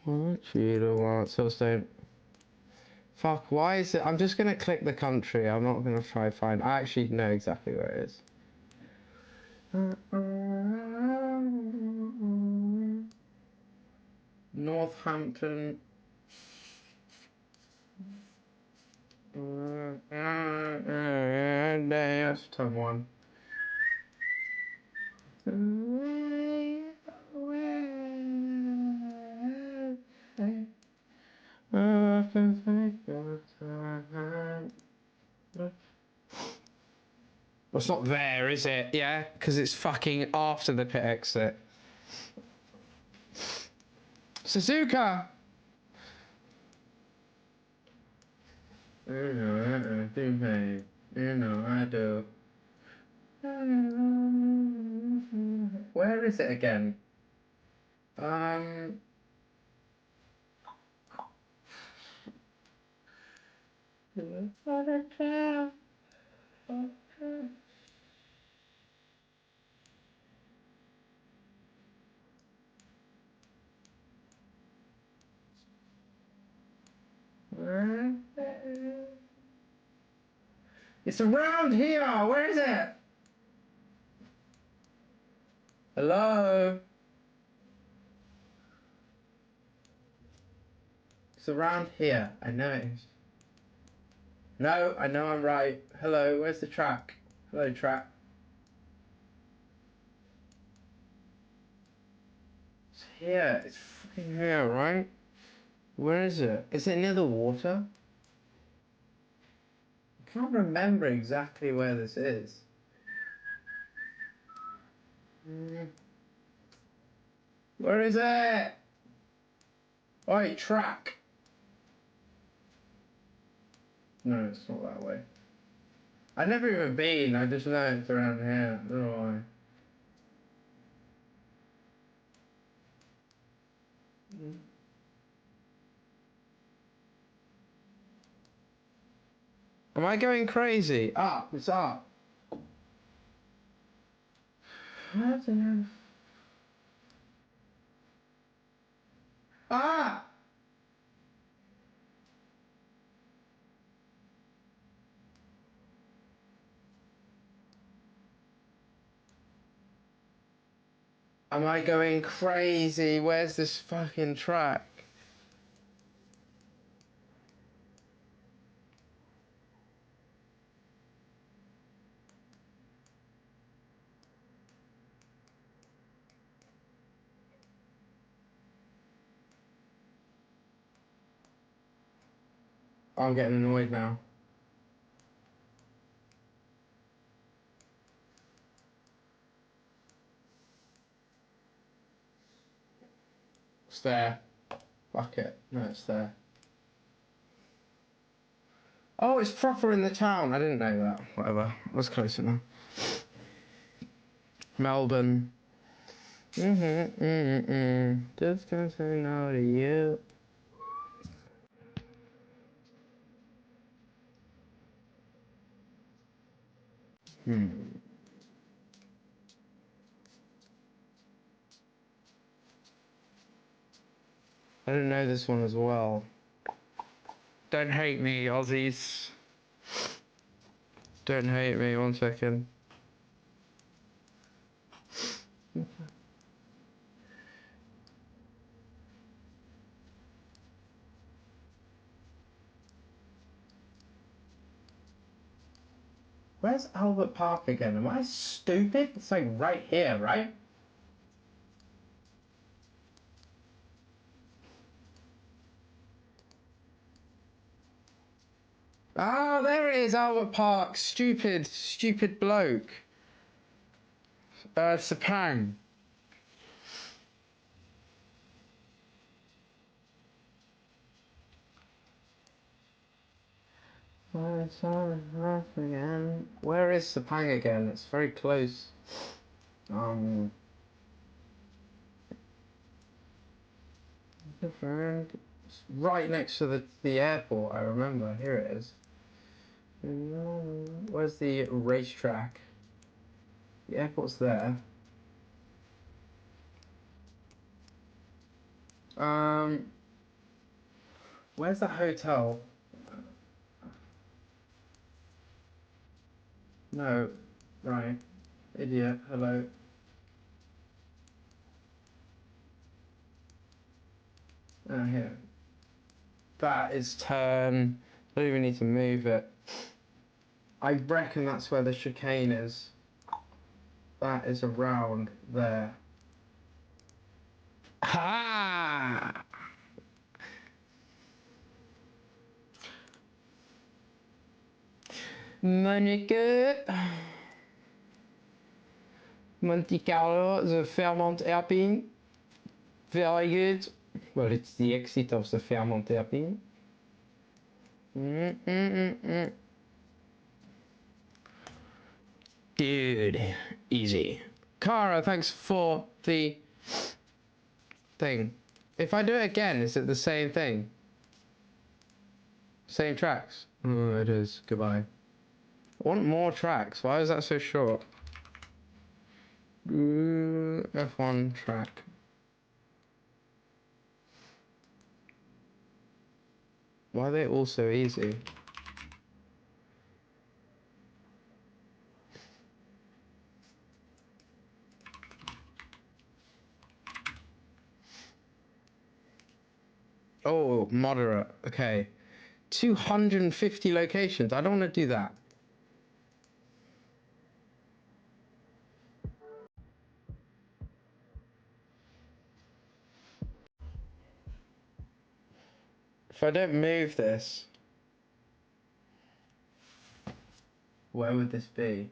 What you don't want, Silverstone. Fuck, why is it? I'm just gonna click the country. I'm not gonna try find. I actually know exactly where it is. Northampton. That's a tough one. Well, it's not there, is it? Yeah, because it's fucking after the pit exit. Suzuka! You know I do, babe. You know I do. Where is it again? It's around here. Where is it? Hello? It's around here. I know it is. No, I know I'm right. Hello, where's the track? Hello, track. It's here. It's fucking here, right? Where is it? Is it near the water? I can't remember exactly where this is. Where is it? Oi, track! No, it's not that way. I've never even been, I just know it's around here. I don't know why. Am I going crazy? Up, it's up. I don't know. Ah! Am I going crazy? Where's this fucking track? I'm getting annoyed now. It's there. Fuck it. No, it's there. Oh, it's proper in the town. I didn't know that. Whatever. I was close enough. Melbourne. Just gonna say no to you. I didn't know this one as well. Don't hate me, Aussies. Don't hate me. 1 second. Where's Albert Park again? Am I stupid? It's like right here, right? Ah, there it is, Albert Park. Stupid bloke. Sepang. Again. Where is Sepang again? It's very close. It's right next to the airport. I remember. Here it is. Where's the racetrack? The airport's there. Where's that hotel? No, right. Idiot. Hello. Here. That is turn. I don't even need to move it. I reckon that's where the chicane is. That is around there. Ha! Monica. Monte Carlo, the Fairmont airpin. Very good. Well, it's the exit of the Fairmont airpin. Dude, easy. Cara, thanks for the thing. If I do it again, is it the same thing? Same tracks? Oh, it is. Goodbye. I want more tracks. Why is that so short? F1 track. Why are they all so easy? Oh, moderate. Okay. 250 locations. I don't want to do that. If I don't move this, where would this be?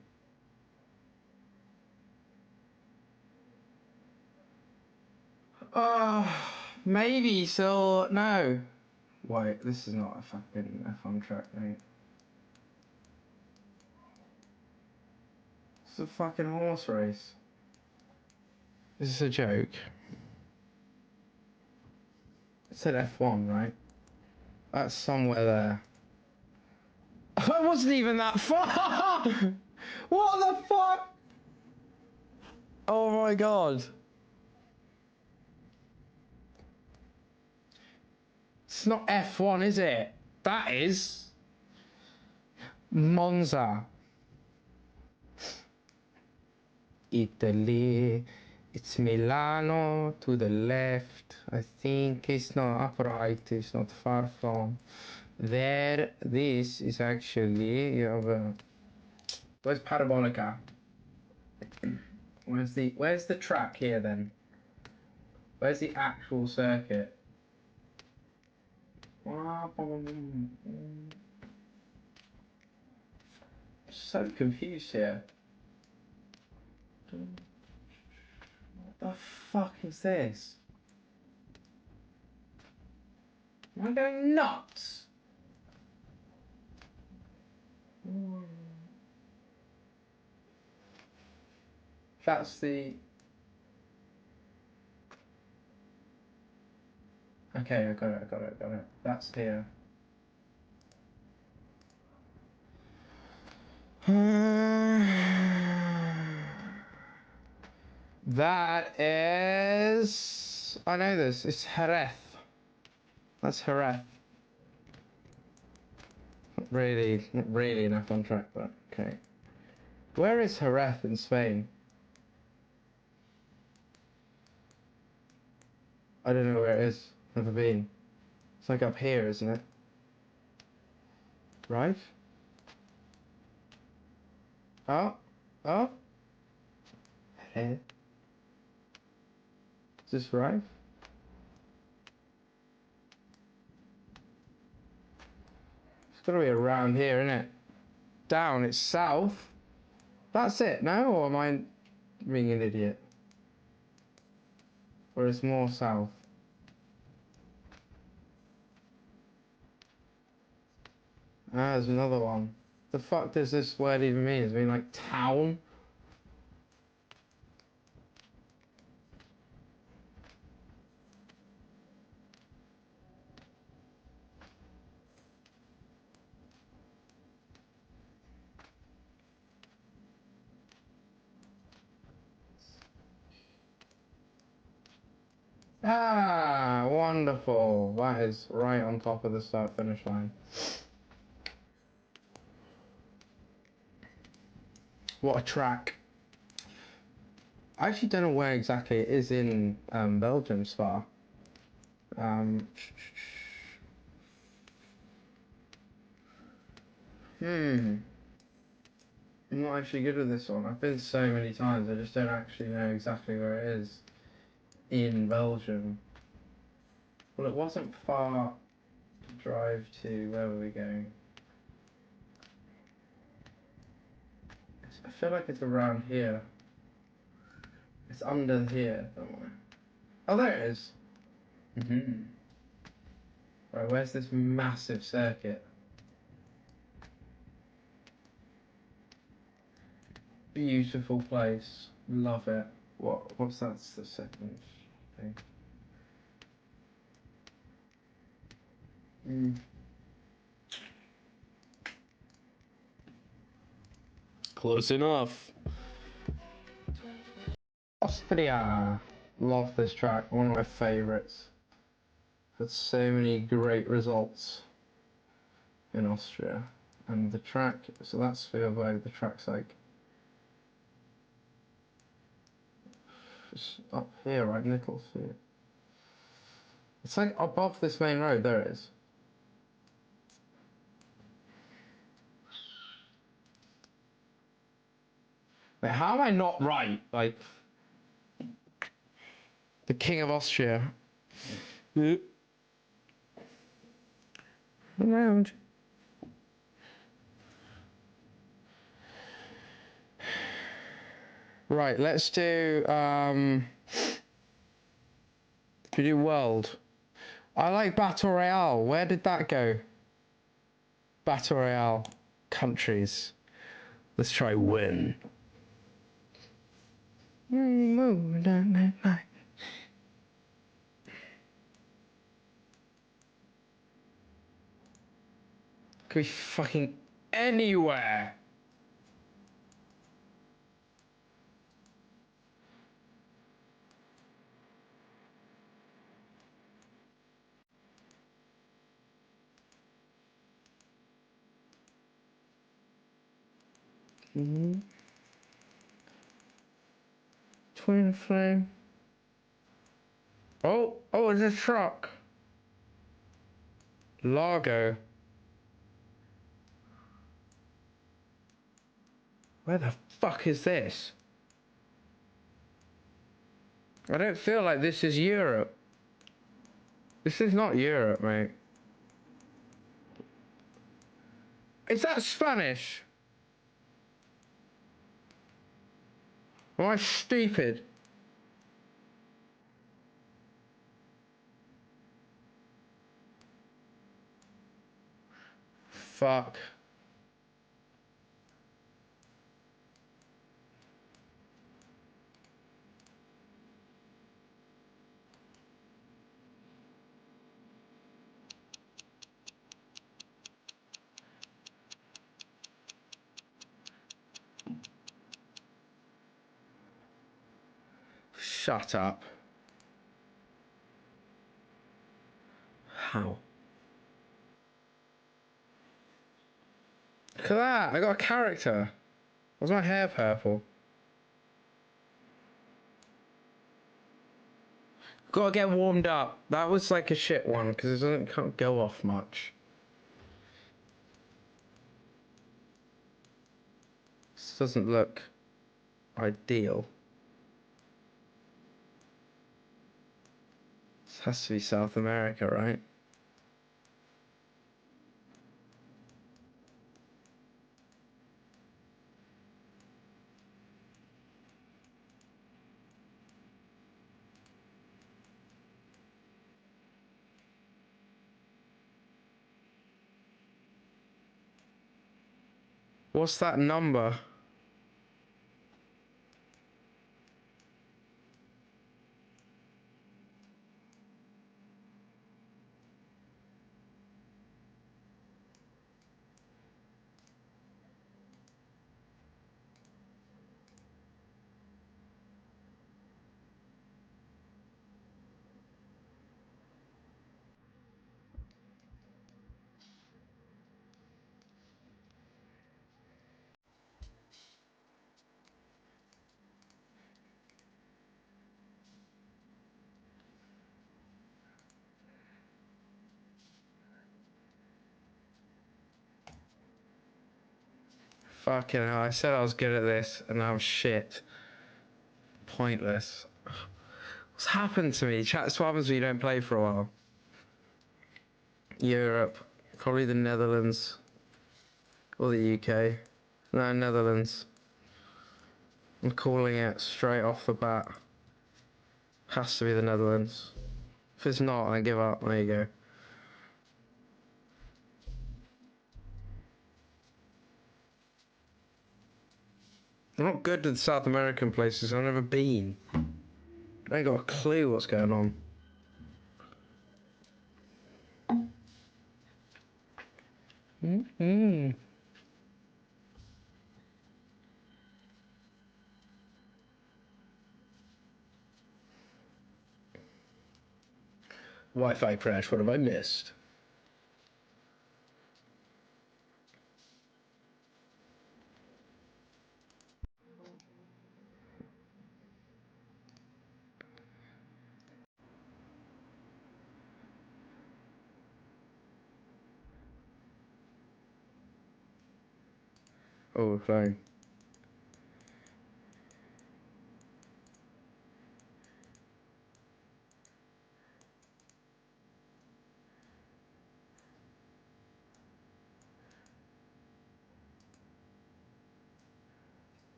Oh, maybe, so, no. Wait, this is not a fucking F1 track, mate. It's a fucking horse race. Is this a joke? It said F1, right? That's somewhere there. I wasn't even that far! What the fuck? Oh my god. It's not F1, is it? That is Monza. Italy. It's Milano to the left. I think it's not upright. It's not far from there. This is actually, you have a... Where's Parabolica? Where's the track here then? Where's the actual circuit? So confused here. What the fuck is this? Am I going nuts? That's the... Okay, I got it. That's here. That is... I know this. It's Jerez. That's Jerez. Not really enough on track, but okay. Where is Jerez in Spain? I don't know where it is. Never been. It's like up here, isn't it? Right? Oh. Oh. Jerez. Is this right? It's gotta be around here, isn't it? Down, it's south. That's it, no? Or am I being an idiot? Or it's more south? Ah, there's another one. The fuck does this word even mean? Does it mean like town? Ah, wonderful. That is right on top of the start finish line. What a track. I actually don't know where exactly it is in Belgium, Spa. I'm not actually good at this one. I've been so many times, I just don't actually know exactly where it is in Belgium. Well, it wasn't far to drive to. Where were we going? I feel like it's around here. It's under here somewhere. Oh, there it is. Right, where's this massive circuit? Beautiful place. Love it. What's that? It's the second thing. Close enough. Austria. Love this track. One of my favourites. Had so many great results in Austria. And the track, so that's Fewtrell. The track's like it's up here, right? Nicholsfield. It's like above this main road. There it is. Wait, how am I not right? Like the King of Austria. Lounge. Right, let's do we do world. I like Battle Royale. Where did that go? Battle Royale. Countries. Let's try win. Could be fucking anywhere. Twin flame. Oh, it's a truck. Largo. Where the fuck is this? I don't feel like this is Europe. This is not Europe, mate. Is that Spanish? Am I stupid? Fuck. Shut up. How? Look at that, I got a character. Why's my hair purple? Gotta get warmed up. That was like a shit one, because can't go off much. This doesn't look ideal. This has to be South America, right? What's that number? Fucking hell, I said I was good at this, and now I'm shit. Pointless. What's happened to me? That's what happens when you don't play for a while. Europe. Probably the Netherlands. Or the UK. No, Netherlands. I'm calling it straight off the bat. Has to be the Netherlands. If it's not, I give up. There you go. I'm not good at South American places. I've never been. I ain't got a clue what's going on. Wi-Fi crash. What have I missed? Oh, we're flying.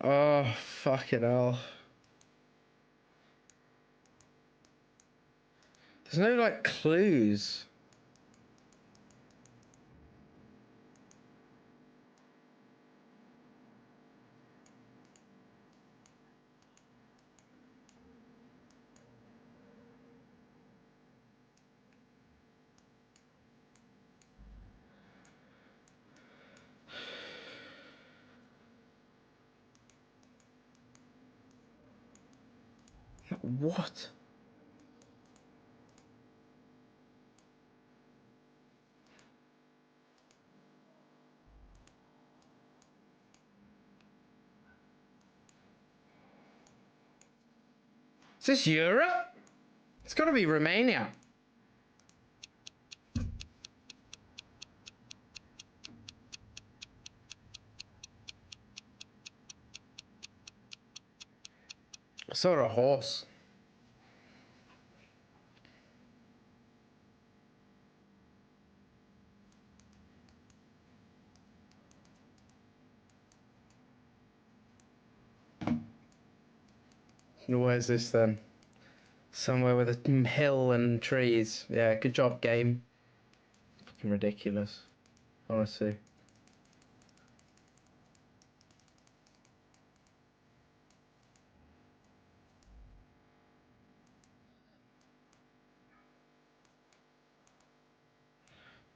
Oh, fucking hell. There's no, like, clues. What? Is this Europe? It's gotta be Romania. I saw a horse. Where's this then? Somewhere with a hill and trees. Yeah, good job, game. Fucking ridiculous. Honestly.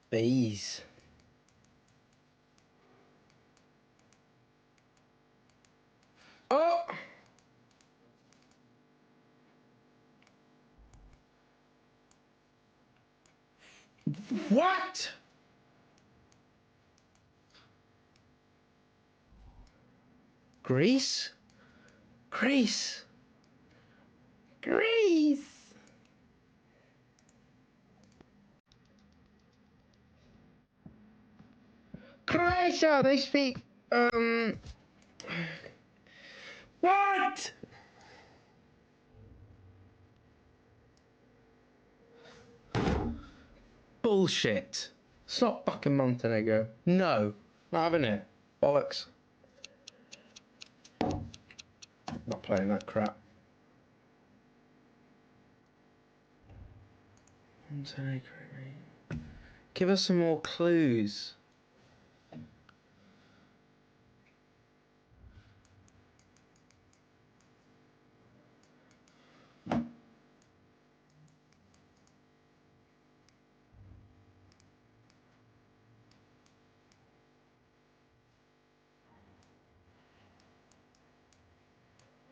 Bees. Oh! What? Greece? Greece? Greece! Croatia! They speak, What? Bullshit. It's not fucking Montenegro. No. Not having it. Bollocks. Not playing that crap. Montenegro. Give us some more clues.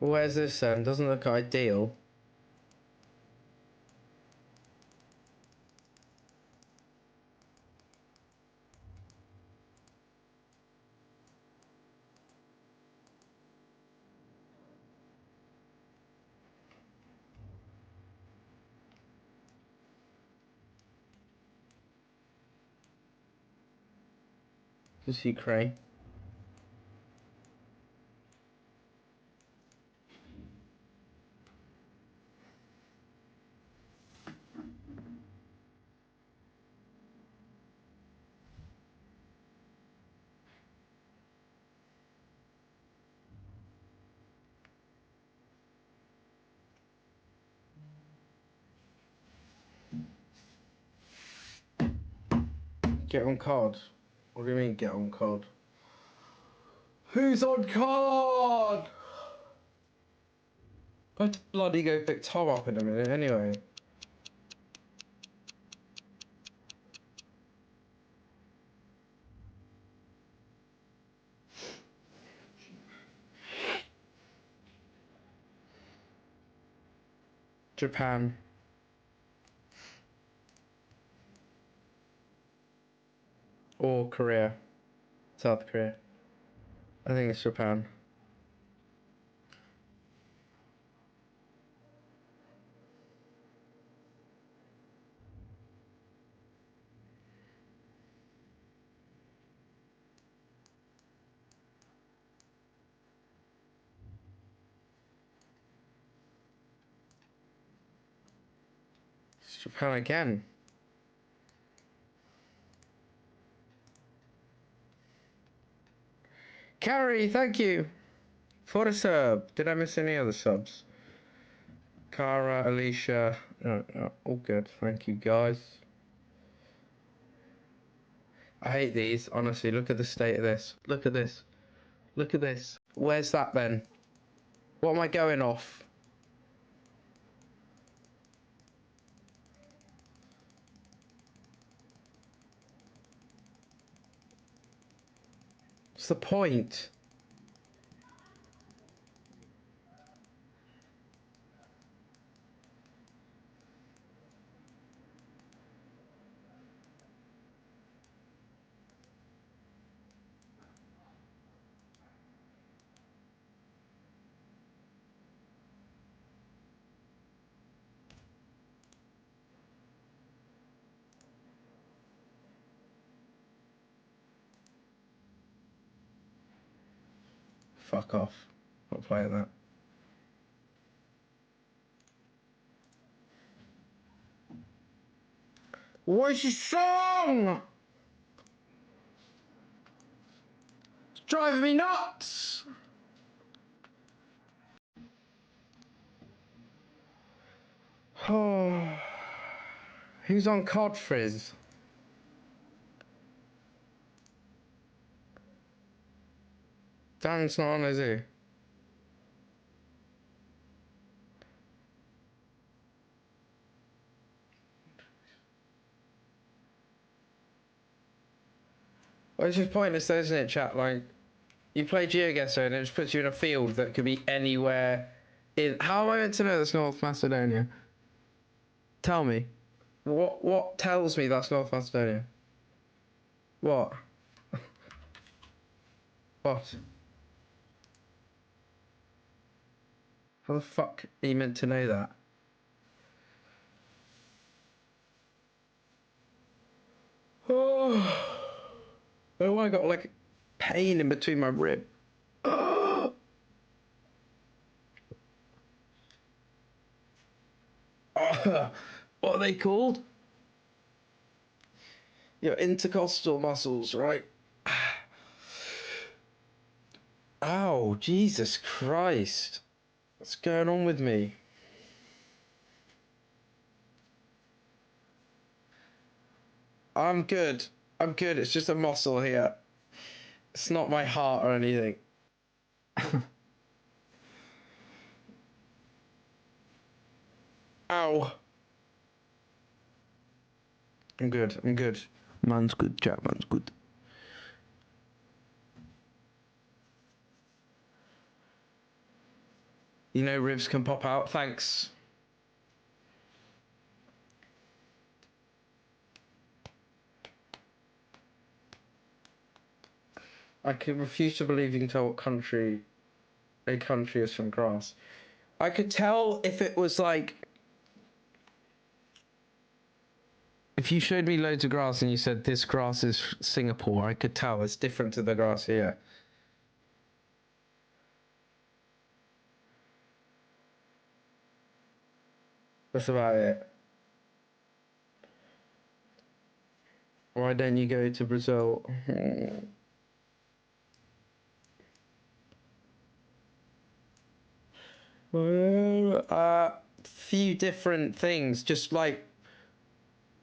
Where's this then? Doesn't look ideal. Just Ukraine. Get on card. What do you mean get on card? Who's on card? I have to bloody go pick Tom up in a minute anyway. Japan. Or Korea. South Korea. I think it's Japan. It's Japan again. Carrie, thank you For a sub. Did I miss any other subs? Cara, Alicia. All good. Thank you, guys. I hate these, honestly. Look at the state of this. Look at this. Look at this. Where's that then? What am I going off? What's the point? Fuck off. Not playing that. What is this song? It's driving me nuts. Oh. Who's on Cod Frizz? Dan's not on, is he? Well, it's just pointless though, isn't it, chat? Like, you play GeoGuessr and it just puts you in a field that could be anywhere in... How am I meant to know that's North Macedonia? Tell me. What tells me that's North Macedonia? What? What? How the fuck are you meant to know that? Oh, oh, I got like pain in between my rib. Oh. Oh. What are they called? Your intercostal muscles, right? Ow, Jesus Christ. What's going on with me? I'm good. I'm good. It's just a muscle here. It's not my heart or anything. Ow. I'm good. I'm good. Man's good, chat. Man's good. You know ribs can pop out. Thanks. I can refuse to believe you can tell what country a country is from grass. I could tell if it was like... If you showed me loads of grass and you said this grass is Singapore, I could tell it's different to the grass here. That's about it. Why don't you go to Brazil? Few different things. Just like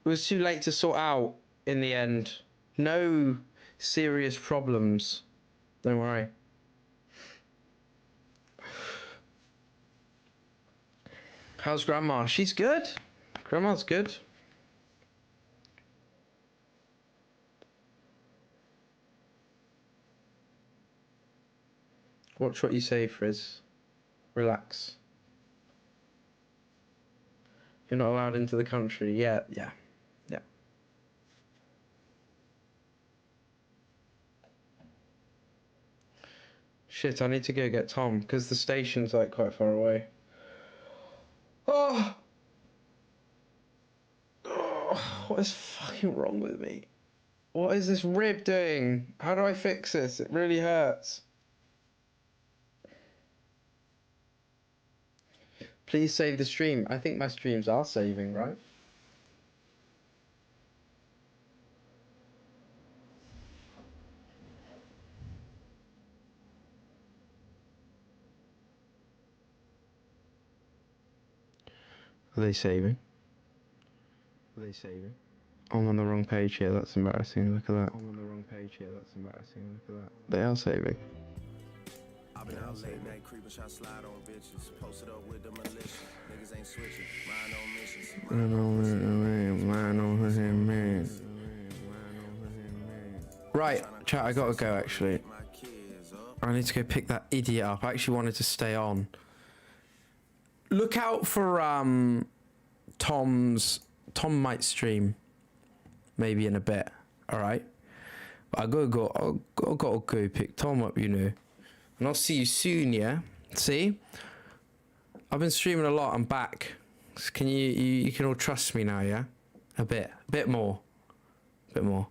it was too late to sort out in the end. No serious problems. Don't worry. How's Grandma? She's good. Grandma's good. Watch what you say, Frizz. Relax. You're not allowed into the country. Yeah. Shit, I need to go get Tom because the station's like quite far away. Oh! What is fucking wrong with me? What is this rib doing? How do I fix this? It really hurts. Please save the stream. I think my streams are saving, right? Are they saving? Are they saving? I'm on the wrong page here, that's embarrassing, look at that. I'm on the wrong page here, that's embarrassing, look at that. They are saving. I've been out late night creeping, trying to slide on bitches. Posted up with the militia. Niggas ain't switching. Mind on missions. Right, chat, I gotta go actually. I need to go pick that idiot up. I actually wanted to stay on. Look out for Tom might stream maybe in a bit, alright? But I gotta go pick Tom up, you know. And I'll see you soon, yeah? See? I've been streaming a lot, I'm back. So can you can all trust me now, yeah? A bit more than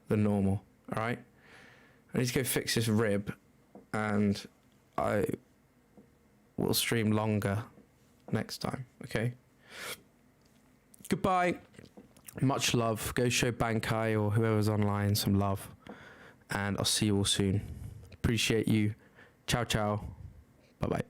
normal, alright? I need to go fix this rib and I will stream longer next time, okay? Goodbye. Much love. Go show Bankai or whoever's online some love. And I'll see you all soon. Appreciate you. Ciao, ciao. Bye-bye.